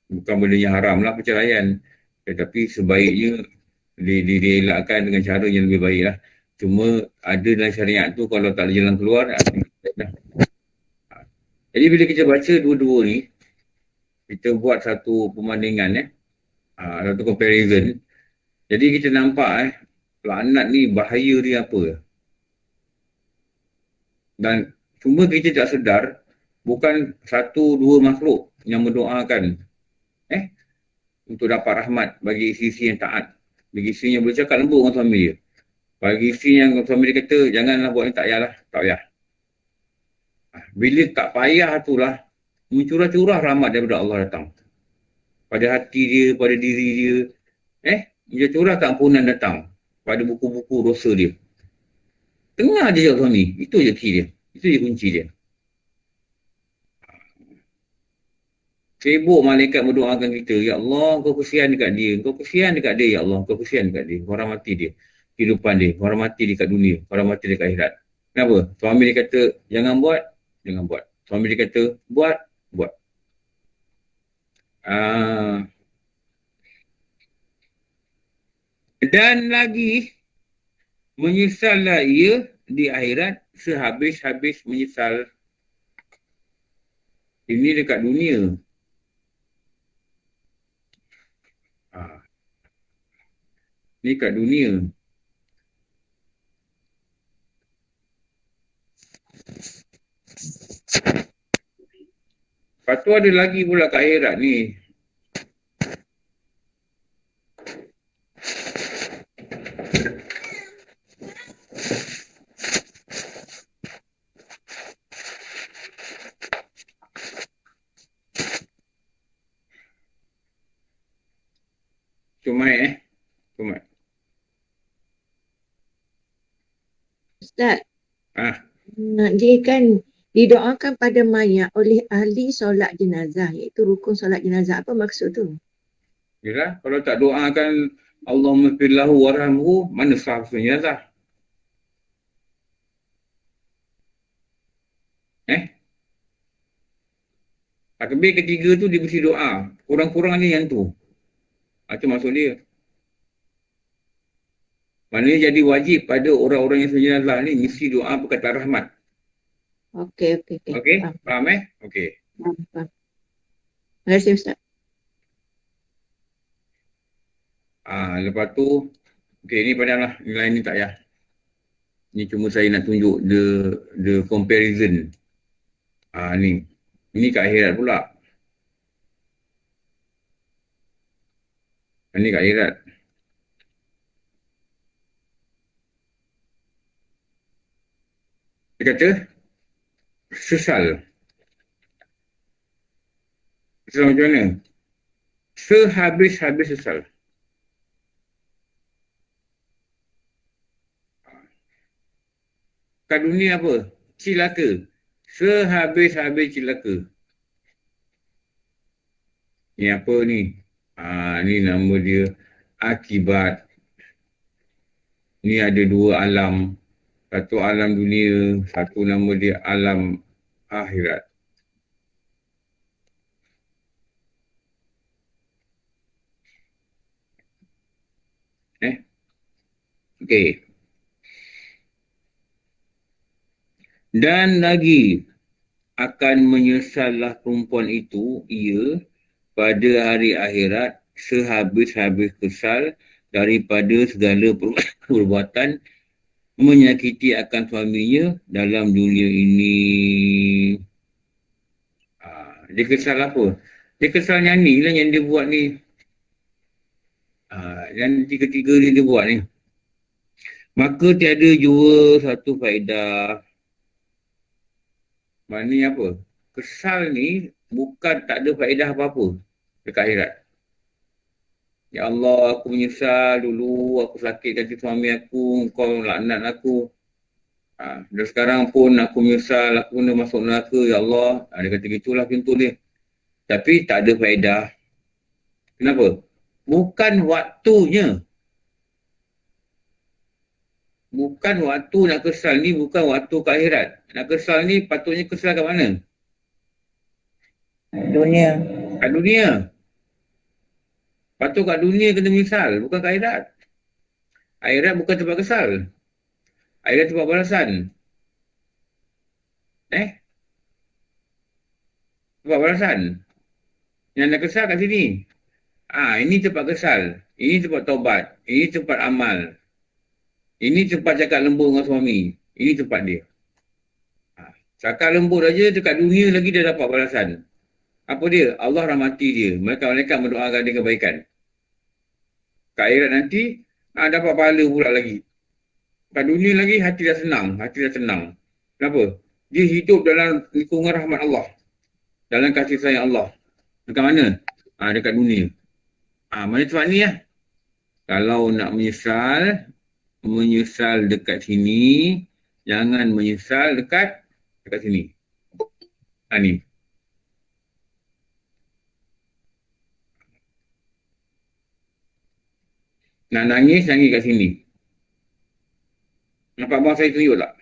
Bukan benda yang haram lah perceraian. Tetapi sebaiknya dielakkan dengan cara yang lebih baik lah. Cuma ada dalam syariat tu kalau tak ada jalan keluar, jadi bila kita baca dua-dua ni, kita buat satu perbandingan satu comparison. Jadi kita nampak laknat ni bahaya dia apa. Dan cuma kita tak sedar, bukan satu dua makhluk yang mendoakan untuk dapat rahmat bagi isteri yang taat. Bagi isteri yang boleh cakap lembut dengan suami dia. Bagi isteri yang suami dia kata, janganlah buat ni, tak payahlah. Tak payah. Bila tak payah itulah, mencurah-curah rahmat daripada Allah datang. Pada hati dia, pada diri dia. Mencurah keampunan datang. Pada buku-buku dosa dia. Tengah je jawab suami. Itu je key dia. Itu je kunci dia. Sibuk malaikat mendoakan kita. Ya Allah, kau kesian dekat dia. Kau kesian dekat dia, ya Allah. Kau kesian dekat dia. Kau rahmati dia. Kehidupan dia. Kau rahmati dia kat dunia. Kau rahmati dia kat akhirat. Kenapa? Suami dia kata, jangan buat. Jangan buat. Suami dia kata, buat. Buat. Dan lagi, menyesallah ia di akhirat sehabis-habis menyesal. Ini dekat dunia. Ni kat dunia. Lepas tu ada lagi pula kat akhirat ni. Cuma Cuma. Ustaz, Ah, dia kan didoakan pada mayat oleh ahli solat jenazah, iaitu rukun solat jenazah. Apa maksud tu? yalah, kalau tak doakan Allahumma firlahu warhamhu, mana sah jenazah? Takbir ketiga tu dia mesti doa. Kurang-kurangnya yang tu. Itu maksud dia. Maknanya jadi wajib pada orang-orang yang jenazah ni mesti doa perkataan rahmat. Okey. Okey? Faham. Faham Okey. Faham. Terima kasih Ustaz. Lepas tu, okey ni padahal ni lain ni tak payah. Ni cuma saya nak tunjuk the comparison. Ni. Ini kat akhirat pula. Ini kat akhirat. Dia kata, sesal. Sesal macam mana? Sehabis-habis sesal. Kat dunia apa? Cilaka. Sehabis-habis cilaka. Ni apa ni? Ni nama dia akibat. Ni ada dua alam. Satu alam dunia, satu nama dia alam akhirat. Okey. Dan lagi akan menyesallah perempuan itu ia pada hari akhirat sehabis-habis kesal daripada segala perbuatan menyakiti akan suaminya dalam dunia ini. Dia kesal apa? Dia kesal yang ni lah yang dia buat ni. Yang tiga-tiga dia buat ni. Maka tiada jua satu faedah. Maknanya apa? Kesal ni bukan tak ada faedah apa-apa dekat akhirat. Ya Allah, aku menyesal dulu, aku sakitkan suami aku, kau laknat aku. Dan sekarang pun aku menyesal, aku kena masuk neraka, ya Allah. Dia kata gitulah pintu dia. Tapi tak ada faedah. Kenapa? Bukan waktunya. Bukan waktu nak kesal ni, bukan waktu ke akhirat. Nak kesal ni patutnya kesal kat mana? Dunia. Kat dunia. Patut kat dunia kena menyesal, bukan kat akhirat. Akhirat bukan tempat kesal. Akhirat tempat balasan. Tempat balasan. Yang nak kesal kat sini. Ini tempat kesal. Ini tempat taubat. Ini tempat amal. Ini tempat cakap lembut dengan suami. Ini tempat dia. Cakap lembut aja dekat dunia lagi dia dapat balasan. Apa dia? Allah rahmati dia. Mereka mendoakan dia kebaikan. Kat akhirat nanti, dapat pahala pula lagi. Kat dunia lagi, hati dah senang. Kenapa? Dia hidup dalam lingkungan rahmat Allah. Dalam kasih sayang Allah. Dekat mana? Dekat dunia. Mana tempat ni lah. Kalau nak menyesal dekat sini, jangan menyesal dekat sini. Ni. Nak nangis, nangis kat sini. Nampak bawah saya tunjuk tak?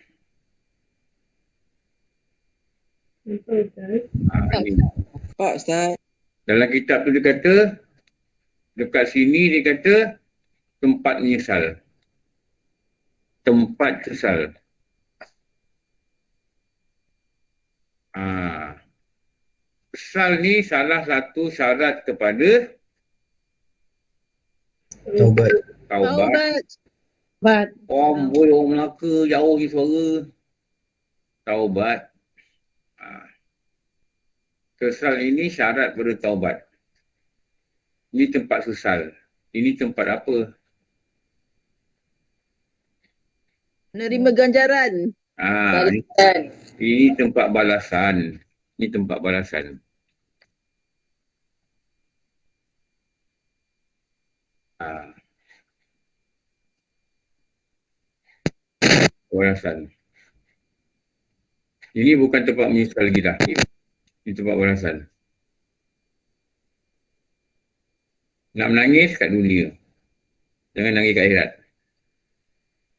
Ni. Pak Ustaz. Dalam kitab tu dia kata, dekat sini dia kata, tempat menyesal. Tempat sesal. Sesal ni salah satu syarat kepada Taubat. taubat. Bat. Boy, orang Melaka, jauh je suara. Taubat. Sesal ini syarat pada taubat. Ini tempat sesal. Ini tempat apa? Menerima ganjaran. Ini tempat balasan. Ini tempat balasan. Balasan. Ini bukan tempat menyesal lagi dah. Ini tempat balasan. Nak menangis kat dunia. Jangan nangis kat akhirat.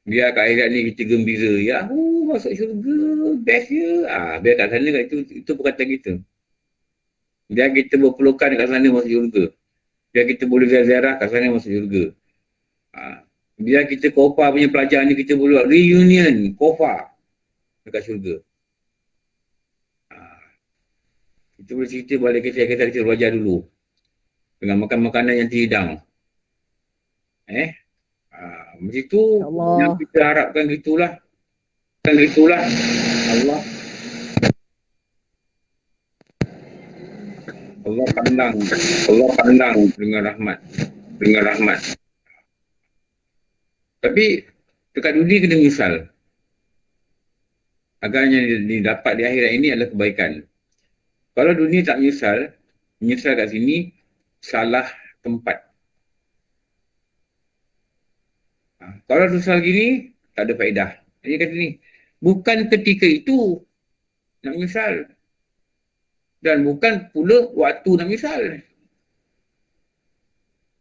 Biar kat akhirat ni kita gembira. Yahoo, masuk syurga. Best je. Biar kat sana kat itu perkataan kita. Biar kita berpelukan kat sana masuk syurga. Biar kita boleh ziarah kat sana masuk syurga. Biar kita kofa punya pelajar ni kita boleh buat reunion kofa dekat syurga. Kita boleh cerita balik kita belajar dulu. Dengan makan makanan yang terhidang. Macam tu yang kita harapkan gitulah. Allah pandang dengan rahmat. Tapi dekat dunia kena menyesal. Agar yang didapat di akhirat ini adalah kebaikan. Kalau dunia tak menyesal kat sini, salah tempat. Kalau sesal gini, tak ada faedah. Dia kata ni, bukan ketika itu nak menyesal. Dan bukan pula waktu nak menyesal.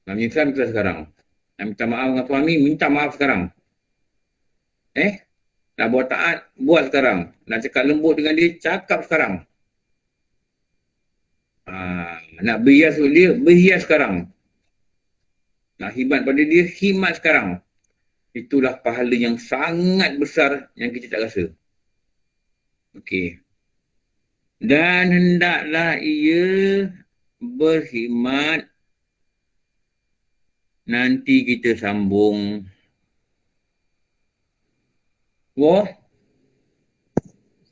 Nak menyesal kita sekarang. Nak minta maaf dengan suami, minta maaf sekarang. Nak buat taat, buat sekarang. Nak cakap lembut dengan dia, cakap sekarang. Nak berhias dia, berhias sekarang. Nak khidmat pada dia, khidmat sekarang. Itulah pahala yang sangat besar yang kita tak rasa. Okey. Dan hendaklah ia berkhidmat. Nanti kita sambung. Wah.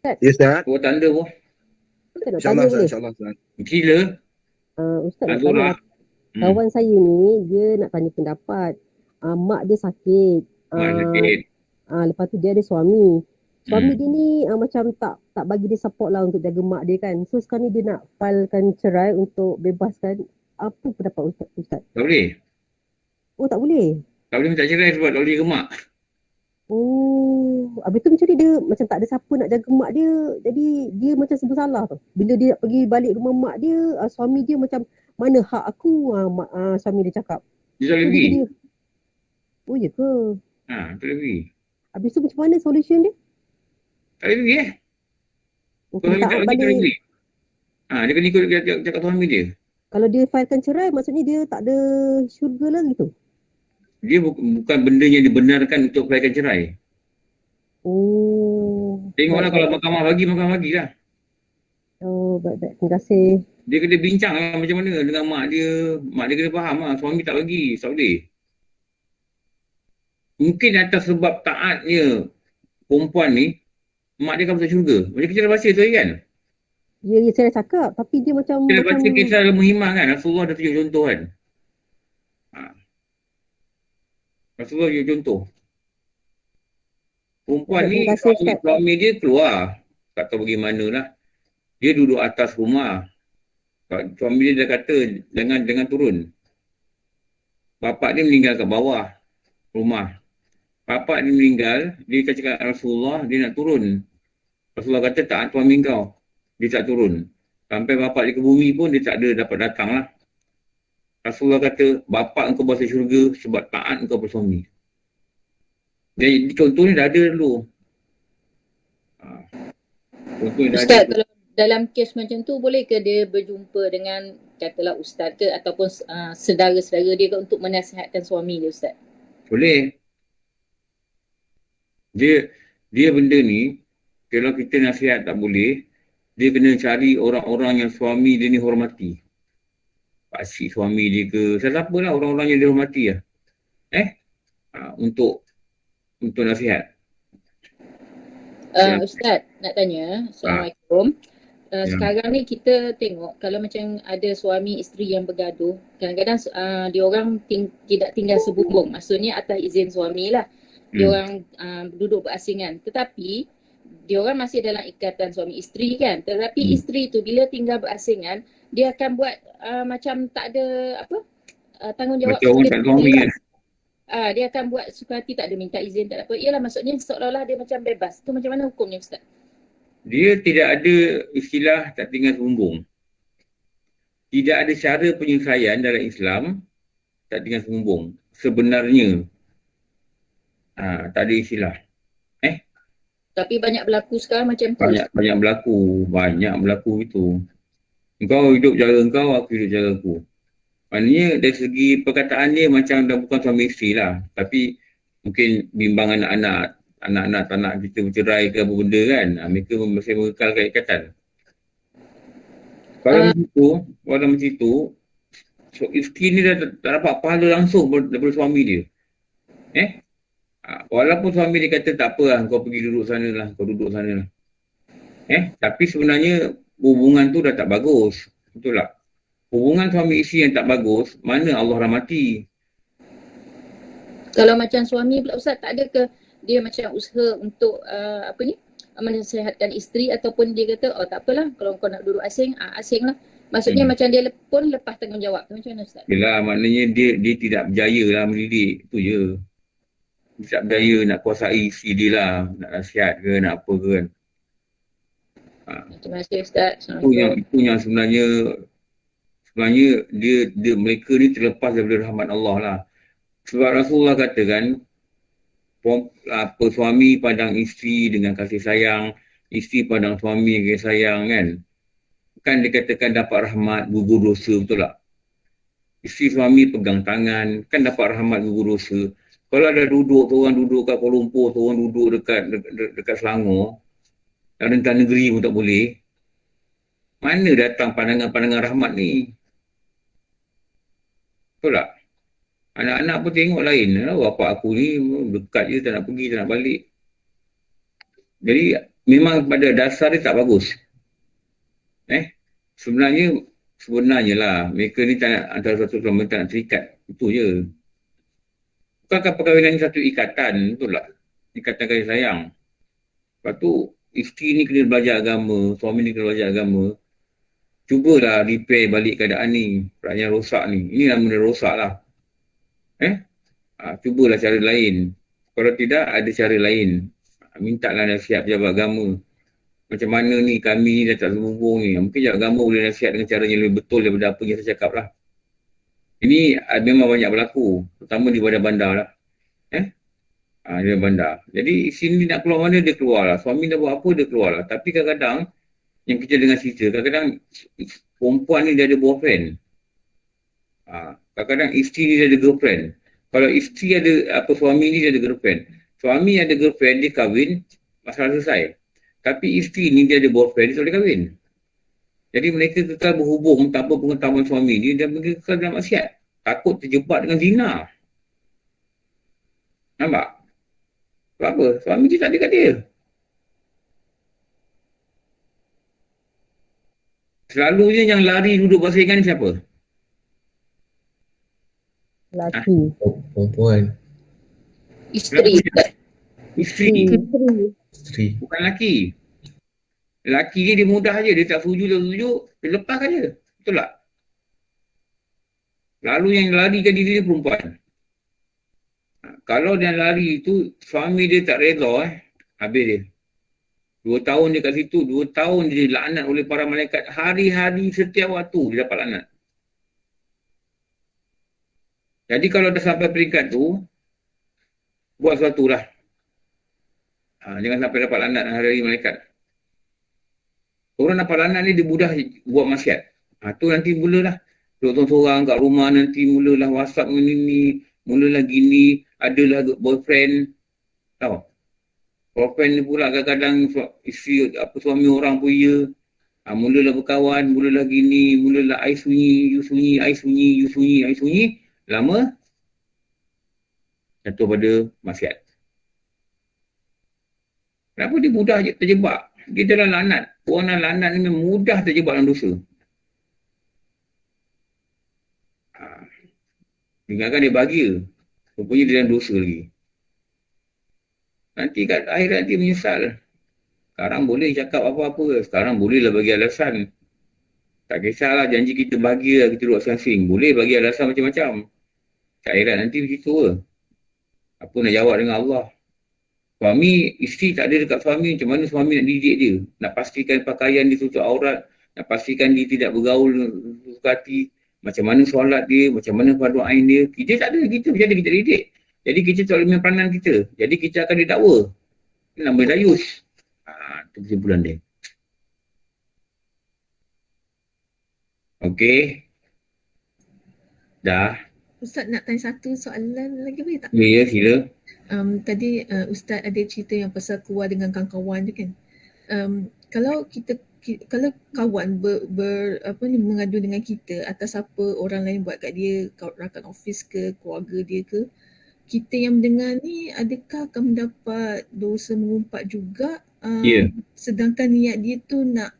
Ya, Ustaz. Wah, tanda wah. InsyaAllah, Ustaz. InsyaAllah, Ustaz. Gila. Ustaz nak Azura. tanya, kawan saya ni, dia nak tanya pendapat. Mak dia sakit. Lepas tu dia ada suami. Suami dia ni macam tak bagi dia support lah untuk jaga mak dia kan. So sekarang ni dia nak filekan cerai untuk bebaskan. Apa pendapat Ustaz? Tak boleh. Oh, tak boleh? Tak boleh minta cerai sebab tak boleh jaga mak. Oh, habis tu macam ni dia macam tak ada siapa nak jaga mak dia. Jadi dia macam serba salah tau. Bila dia nak pergi balik rumah mak dia, suami dia macam, mana hak aku? Suami dia cakap. Dia tak boleh pergi. Oh, ya ke? Tak boleh pergi. Habis tu macam mana solution dia? Tak boleh pergi Kalau dia tak balik. pergi. Dia kena ikut cakap suami dia. Kalau dia filekan cerai, maksudnya dia tak ada syurga lagi tu? Dia bukan benda yang dibenarkan untuk filekan cerai. Oh. Tengoklah kalau mahkamah bagi lah. Oh, baik. Terima kasih. Dia kena bincang lah macam mana dengan mak dia. Mak dia kena faham lah. Suami tak bagi. Tak boleh. Mungkin atas sebab taatnya perempuan ni, mak dia akan masuk syurga. Macam kita dah baca tu kan? Ya, saya dah cakap. Tapi dia macam... Kita dah baca kisah Al-Muhimmah kan? Rasulullah dah tunjuk contoh kan? Rasulullah tunjuk contoh. Perempuan ni, suami dia keluar. Tak tahu bagaimana lah. Dia duduk atas rumah. Suami dia dah kata, jangan turun. Bapak dia meninggal kat bawah rumah. Bapak dia meninggal, dia cakap Rasulullah, dia nak turun. Rasulullah kata, tak suami kau. Dia tak turun. Sampai bapak dia ke bumi pun, dia tak ada dapat datang lah. Rasulullah kata, bapa engkau masuk syurga sebab taat engkau pada suami. Jadi contohnya dah ada dulu. Contohnya dah ada. Ustaz, kalau dalam kes macam tu boleh ke dia berjumpa dengan katalah ustaz ke ataupun saudara-saudara dia ke untuk menasihatkan suami dia, Ustaz? Boleh. Dia benda ni, kalau kita nasihat tak boleh, dia kena cari orang-orang yang suami dia ni hormati. Pakcik suami dia ke, siapa lah orang-orang yang dia hormati lah. Untuk nasihat. Ustaz, nak tanya. Assalamualaikum. Sekarang ni kita tengok kalau macam ada suami isteri yang bergaduh, kadang-kadang dia orang tidak tinggal sebumbung. Maksudnya atas izin suami lah. Dia orang duduk berasingan. Tetapi dia orang masih dalam ikatan suami isteri kan. Tetapi isteri tu bila tinggal berasingan, dia akan buat macam tak ada tanggungjawab. Macam orang tak suami kan. Dia akan buat suka hati, tak ada minta izin, tak ada apa. Ialah maksudnya seolah-olah dia macam bebas. Tu macam mana hukumnya, Ustaz? Dia tidak ada istilah tak tinggal sebumbung. Tidak ada cara penyelesaian dalam Islam tak tinggal sebumbung. Sebenarnya. Tak ada istilah. Tapi banyak berlaku sekarang macam tu. Banyak berlaku itu. Engkau hidup cara engkau, aku hidup cara aku. Maknanya dari segi perkataan dia macam dah bukan suami isteri lah. Tapi mungkin bimbang anak-anak tak nak kita bercerai ke apa benda kan. Mereka masih mengekalkan ikatan. Kalau macam itu, isteri ni dah tak dapat pahala langsung daripada suami dia. Walaupun suami dia kata tak apa lah, kau pergi duduk sana lah, kau duduk sana lah. Tapi sebenarnya hubungan tu dah tak bagus. Betul tak? Hubungan suami isteri yang tak bagus, mana Allah rahmati. Kalau macam suami pula Ustaz, tak ada ke dia macam usaha untuk menasihatkan isteri ataupun dia kata, oh tak apalah, kalau kau nak duduk asing lah. Maksudnya macam dia pun lepas tanggungjawab. Macam mana Ustaz? Yelah, maknanya dia tidak berjaya lah mendidik. Itu je. Dia tak berjaya nak kuasai isteri dia lah. Nak nasihat ke, nak apa ke kan. Terima kasih Ustaz. Itu yang sebenarnya mereka ni terlepas daripada rahmat Allah lah. Sebab Rasulullah katakan, suami pandang isteri dengan kasih sayang, isteri pandang suami dengan kasih sayang kan. Kan dikatakan dapat rahmat, gugur dosa, betul tak? Isteri suami pegang tangan, kan dapat rahmat, gugur dosa. Kalau ada orang duduk kat Kuala Lumpur, orang duduk dekat Selangor, dan rentan negeri pun tak boleh. Mana datang pandangan-pandangan rahmat ni? Betul tak? Anak-anak pun tengok lain. Bapak aku ni dekat je, tak nak pergi, tak nak balik. Jadi memang pada dasar dia tak bagus. Sebenarnya lah, mereka ni tak nak, antara satu sama tak nak terikat. Itu je. Bukankah perkahwinan ni satu ikatan, betul tak? Ikatan kasih sayang. Lepas tu, isteri ni kena belajar agama, suami ni kena belajar agama. Cubalah repair balik keadaan ni. Perayaan rosak ni. Ini namanya rosak lah. Cubalah cara lain. Kalau tidak, ada cara lain. Mintalah nasihat pejabat agama. Macam mana ni, kami ni dah tak sebumbung ni. Mungkin pejabat agama boleh nasihat dengan cara yang lebih betul daripada apa yang saya cakap lah. Ini memang banyak berlaku. Terutama di bandar-bandar lah. Di bandar. Jadi sini nak keluar mana, dia keluar lah. Suami dah buat apa, dia keluar lah. Tapi kadang-kadang, yang kita dengar cerita, kadang-kadang perempuan ni dia ada boyfriend. Kadang-kadang isteri ni dia ada girlfriend. Kalau isteri ada, suami ni dia ada girlfriend. Suami ada girlfriend, dia kahwin, masalah selesai. Tapi isteri ni dia ada boyfriend, dia tak boleh kahwin. Jadi mereka kekal berhubung tanpa pengetahuan suami ni, dan mereka kekal dalam maksiat. Takut terjebak dengan zina. Nampak? Sebab apa? Suami dia tak ada kat dia. Selalunya yang lari duduk bersaingan ni siapa? Lelaki. Perempuan. Isteri. Isteri. Isteri. Bukan lelaki. Lelaki ni dia mudah je. Dia tak setuju, dia lepaskan je. Betul tak? Lalu yang larikan diri dia perempuan. Kalau dia lari tu, suami dia tak reda, habis dia. 2 tahun dia kat situ, 2 tahun dia laknat oleh para malaikat. Hari-hari setiap waktu dia dapat laknat. Jadi kalau dah sampai peringkat tu, buat sesuatu lah. Jangan sampai dapat lanat hari malaikat. Orang dapat lanat ni dia mudah buat maksiat. Tu nanti mulalah. Duduk seorang kat rumah nanti mulalah WhatsApp ni, mulalah gini, adalah boyfriend. Tahu? Boyfriend ni pula kadang-kadang isteri suami orang pun ya. Mulalah berkawan, mulalah gini, mulalah I sunyi, you sunyi, I sunyi, you sunyi, I sunyi. Lama jatuh pada maksiat. Kenapa dia mudah je terjebak? Dia dalam lanat. Orang dalam lanat ni mudah terjebak dalam dosa. Tinggalkan dia bahagia. Rupanya dia dalam dosa lagi. Nanti kat akhirat dia menyesal. Sekarang boleh cakap apa-apa. Sekarang bolehlah bagi alasan. Tak kisahlah janji kita bahagia, kita duduk asing-asing. Boleh bagi alasan macam-macam. Kat akhirat nanti begitu ke. Apa nak jawab dengan Allah? Suami, isteri tak ada dekat suami, macam mana suami nak didik dia? Nak pastikan pakaian dia tutup aurat, nak pastikan dia tidak bergaul sukati, macam mana solat dia, macam mana fardu ain dia. Kita tak ada gitu, jadi kita didik. Jadi kita tak boleh main peranan kita. Jadi kita akan didakwa. Ini nama dayus. Itu kesimpulan dia. Okey. Dah. Ustaz nak tanya satu soalan lagi boleh tak? Ya, sila. Tadi Ustaz ada cerita yang pasal keluar dengan kawan-kawan tu kan. Kalau kalau kawan mengadu dengan kita atas apa orang lain buat kat dia, rakan office ke, keluarga dia ke, kita yang mendengar ni adakah akan mendapat dosa mengumpat juga? Sedangkan niat dia tu nak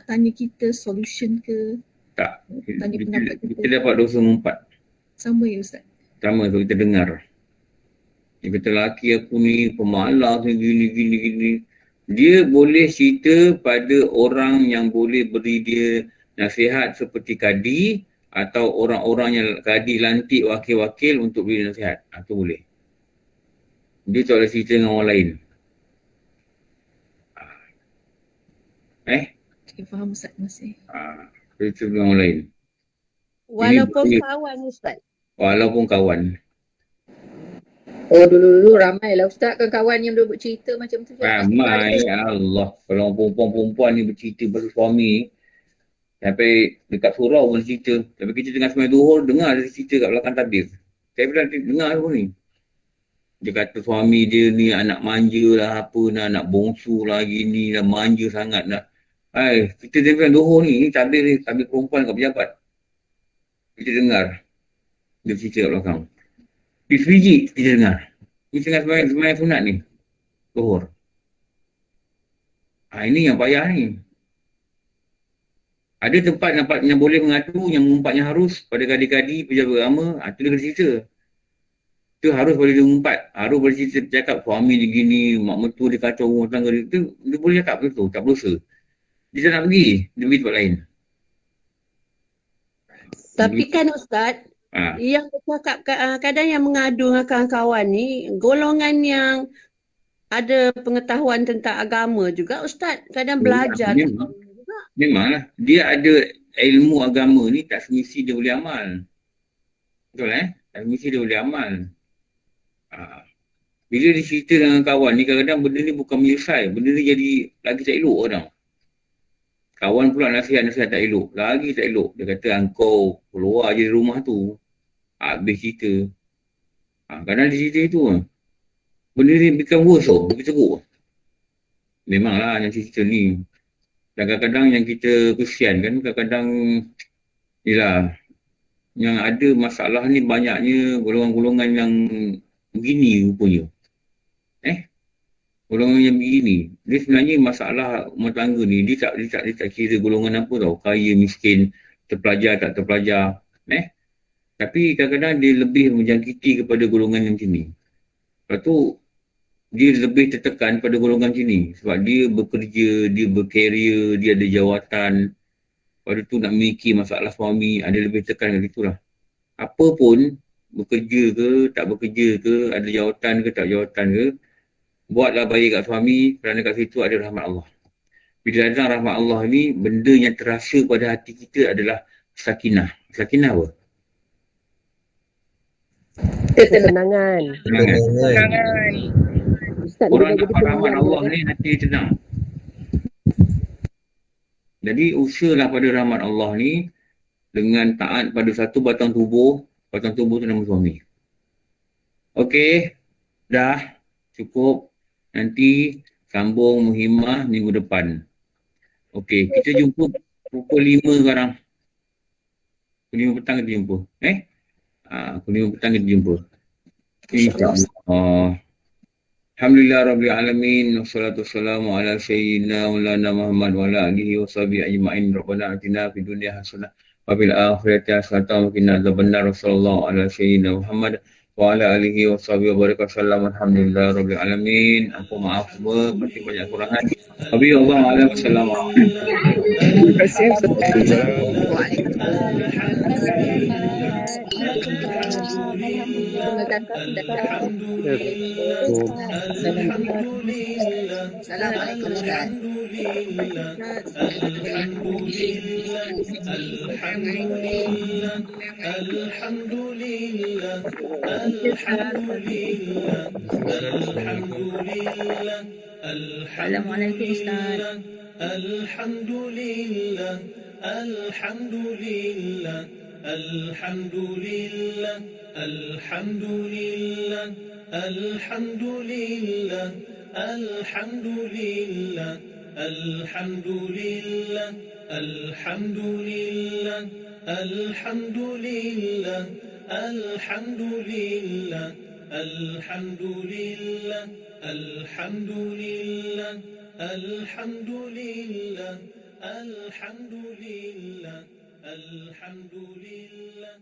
tanya kita solution ke? Tak. Tanya pendapat Kita dapat dosa mengumpat. Sama ya Ustaz? Sama tu kita dengar. Dia kata laki aku ni pemalas ni gini. Dia boleh cerita pada orang yang boleh beri dia nasihat seperti kadi atau orang-orang yang kadi lantik wakil-wakil untuk beri nasihat. Itu boleh. Dia tak boleh cerita dengan orang lain. Okay, faham Ustaz masih. Cerita dengan orang lain. Walaupun kawan Ustaz. Walaupun kawan. Oh dulu-dulu ramai lah Ustaz kan kawan yang dulu bercerita macam tu. Ramai, Allah. Kalau perempuan-perempuan ni bercerita pasal suami, sampai dekat surau pun cerita. Tapi kita tengah semai zuhur, dengar dia cerita kat belakang tabir. Saya bilang, dengar apa ni? Dia kata suami dia ni anak manja lah, apa nak, anak bongsu lah, gini lah, manja sangat lah. Kita tengah zuhur ni tabir perempuan kat pejabat. Kita dengar. Dia cerita kat belakang. Biji kita dengar. Ini tengah semayang sunat ni. Zuhur. Ini yang payah ni. Ada tempat yang boleh mengadu, yang mengumpatnya harus pada kadi-kadi, pejabat agama. Itu dia kena cerita. Itu harus boleh dia mengumpat. Harus boleh cerita, cakap suami dia gini, mak mertua dia kacau rumah tangga dia. Itu dia boleh cakap begitu, tak berdosa. Dia tak nak pergi, dia pergi tempat lain. Tapi kan Ustaz, yang bercakap kadang yang mengadu dengan kawan-kawan ni golongan yang ada pengetahuan tentang agama juga Ustaz, kadang belajar juga. Memanglah dia ada ilmu agama ni tak semesti dia boleh amal. Betul tak semesti dia boleh amal. Bila dia cerita dengan kawan ni kadang-kadang benda ni bukan menyelesai, benda ni jadi lagi tak elok orang. Kawan pula nasihat-nasihat tak elok, lagi tak elok. Dia kata engkau keluar je dari rumah tu. Habis cerita. Kadang dia cerita itu benda ni become worse lebih teruk. Memanglah yang cerita ni. Dan kadang-kadang yang kita kesian kan, kadang-kadang yelah, yang ada masalah ni banyaknya golongan-golongan yang begini rupanya. Golongan yang begini. Dia sebenarnya masalah rumah tangga ni, dia tak kira golongan apa tau. Kaya, miskin, terpelajar, tak terpelajar. Tapi kadang-kadang dia lebih menjangkiti kepada golongan yang sini. Lepas tu, dia lebih tertekan pada golongan sini. Sebab dia bekerja, dia berkarier, dia ada jawatan. Lepas tu nak memiliki masalah suami, ada lebih tekan kat itulah. Apa pun, bekerja ke, tak bekerja ke, ada jawatan ke, tak jawatan ke, buatlah baik kat suami kerana kat situ ada rahmat Allah. Bila datang rahmat Allah ni, benda yang terasa pada hati kita adalah sakinah. Sakinah apa? Ketenangan. Ketenangan. Ustaz dia Orang dah jadi dapat rahmat pendiam Allah dah. ni hati tenang. Jadi usahalah pada rahmat Allah ni dengan taat pada satu batang tubuh. Batang tubuh tu nama suami. Okey, dah cukup. Nanti sambung muhimah minggu depan. Okey, kita jumpa pukul 5 sekarang. Pukul 5 petang kita jumpa. Pukul 5 petang kita jumpa. InsyaAllah. Alhamdulillah Rabbil Alamin. Wassalatu wassalamu ala sayyidina Maulana Muhammad wa ala alihi wa sahbihi ajma'in. Rabbana atina fid dunya hasanah wa fil akhirati hasanah wa qina adzabannar. Wassallallahu ala sayyidina Muhammad wa ala alihi wa sahbihi wa baraka sallam. Alhamdulillah Rabbil Alamin. Aku maaf semua pasti banyak kurangan. Wabi Allah alam. Wassalamualaikum. Terima kasih Ustaz. Assalamualaikum Ustaz. Assalamualaikum Ustaz. Alhamdulillah, alhamdulillah, alhamdulillah, alhamdulillah, alhamdulillah, alhamdulillah, alhamdulillah, alhamdulillah, alhamdulillah, alhamdulillah, alhamdulillah, alhamdulillah, alhamdulillah, alhamdulillah, alhamdulillah.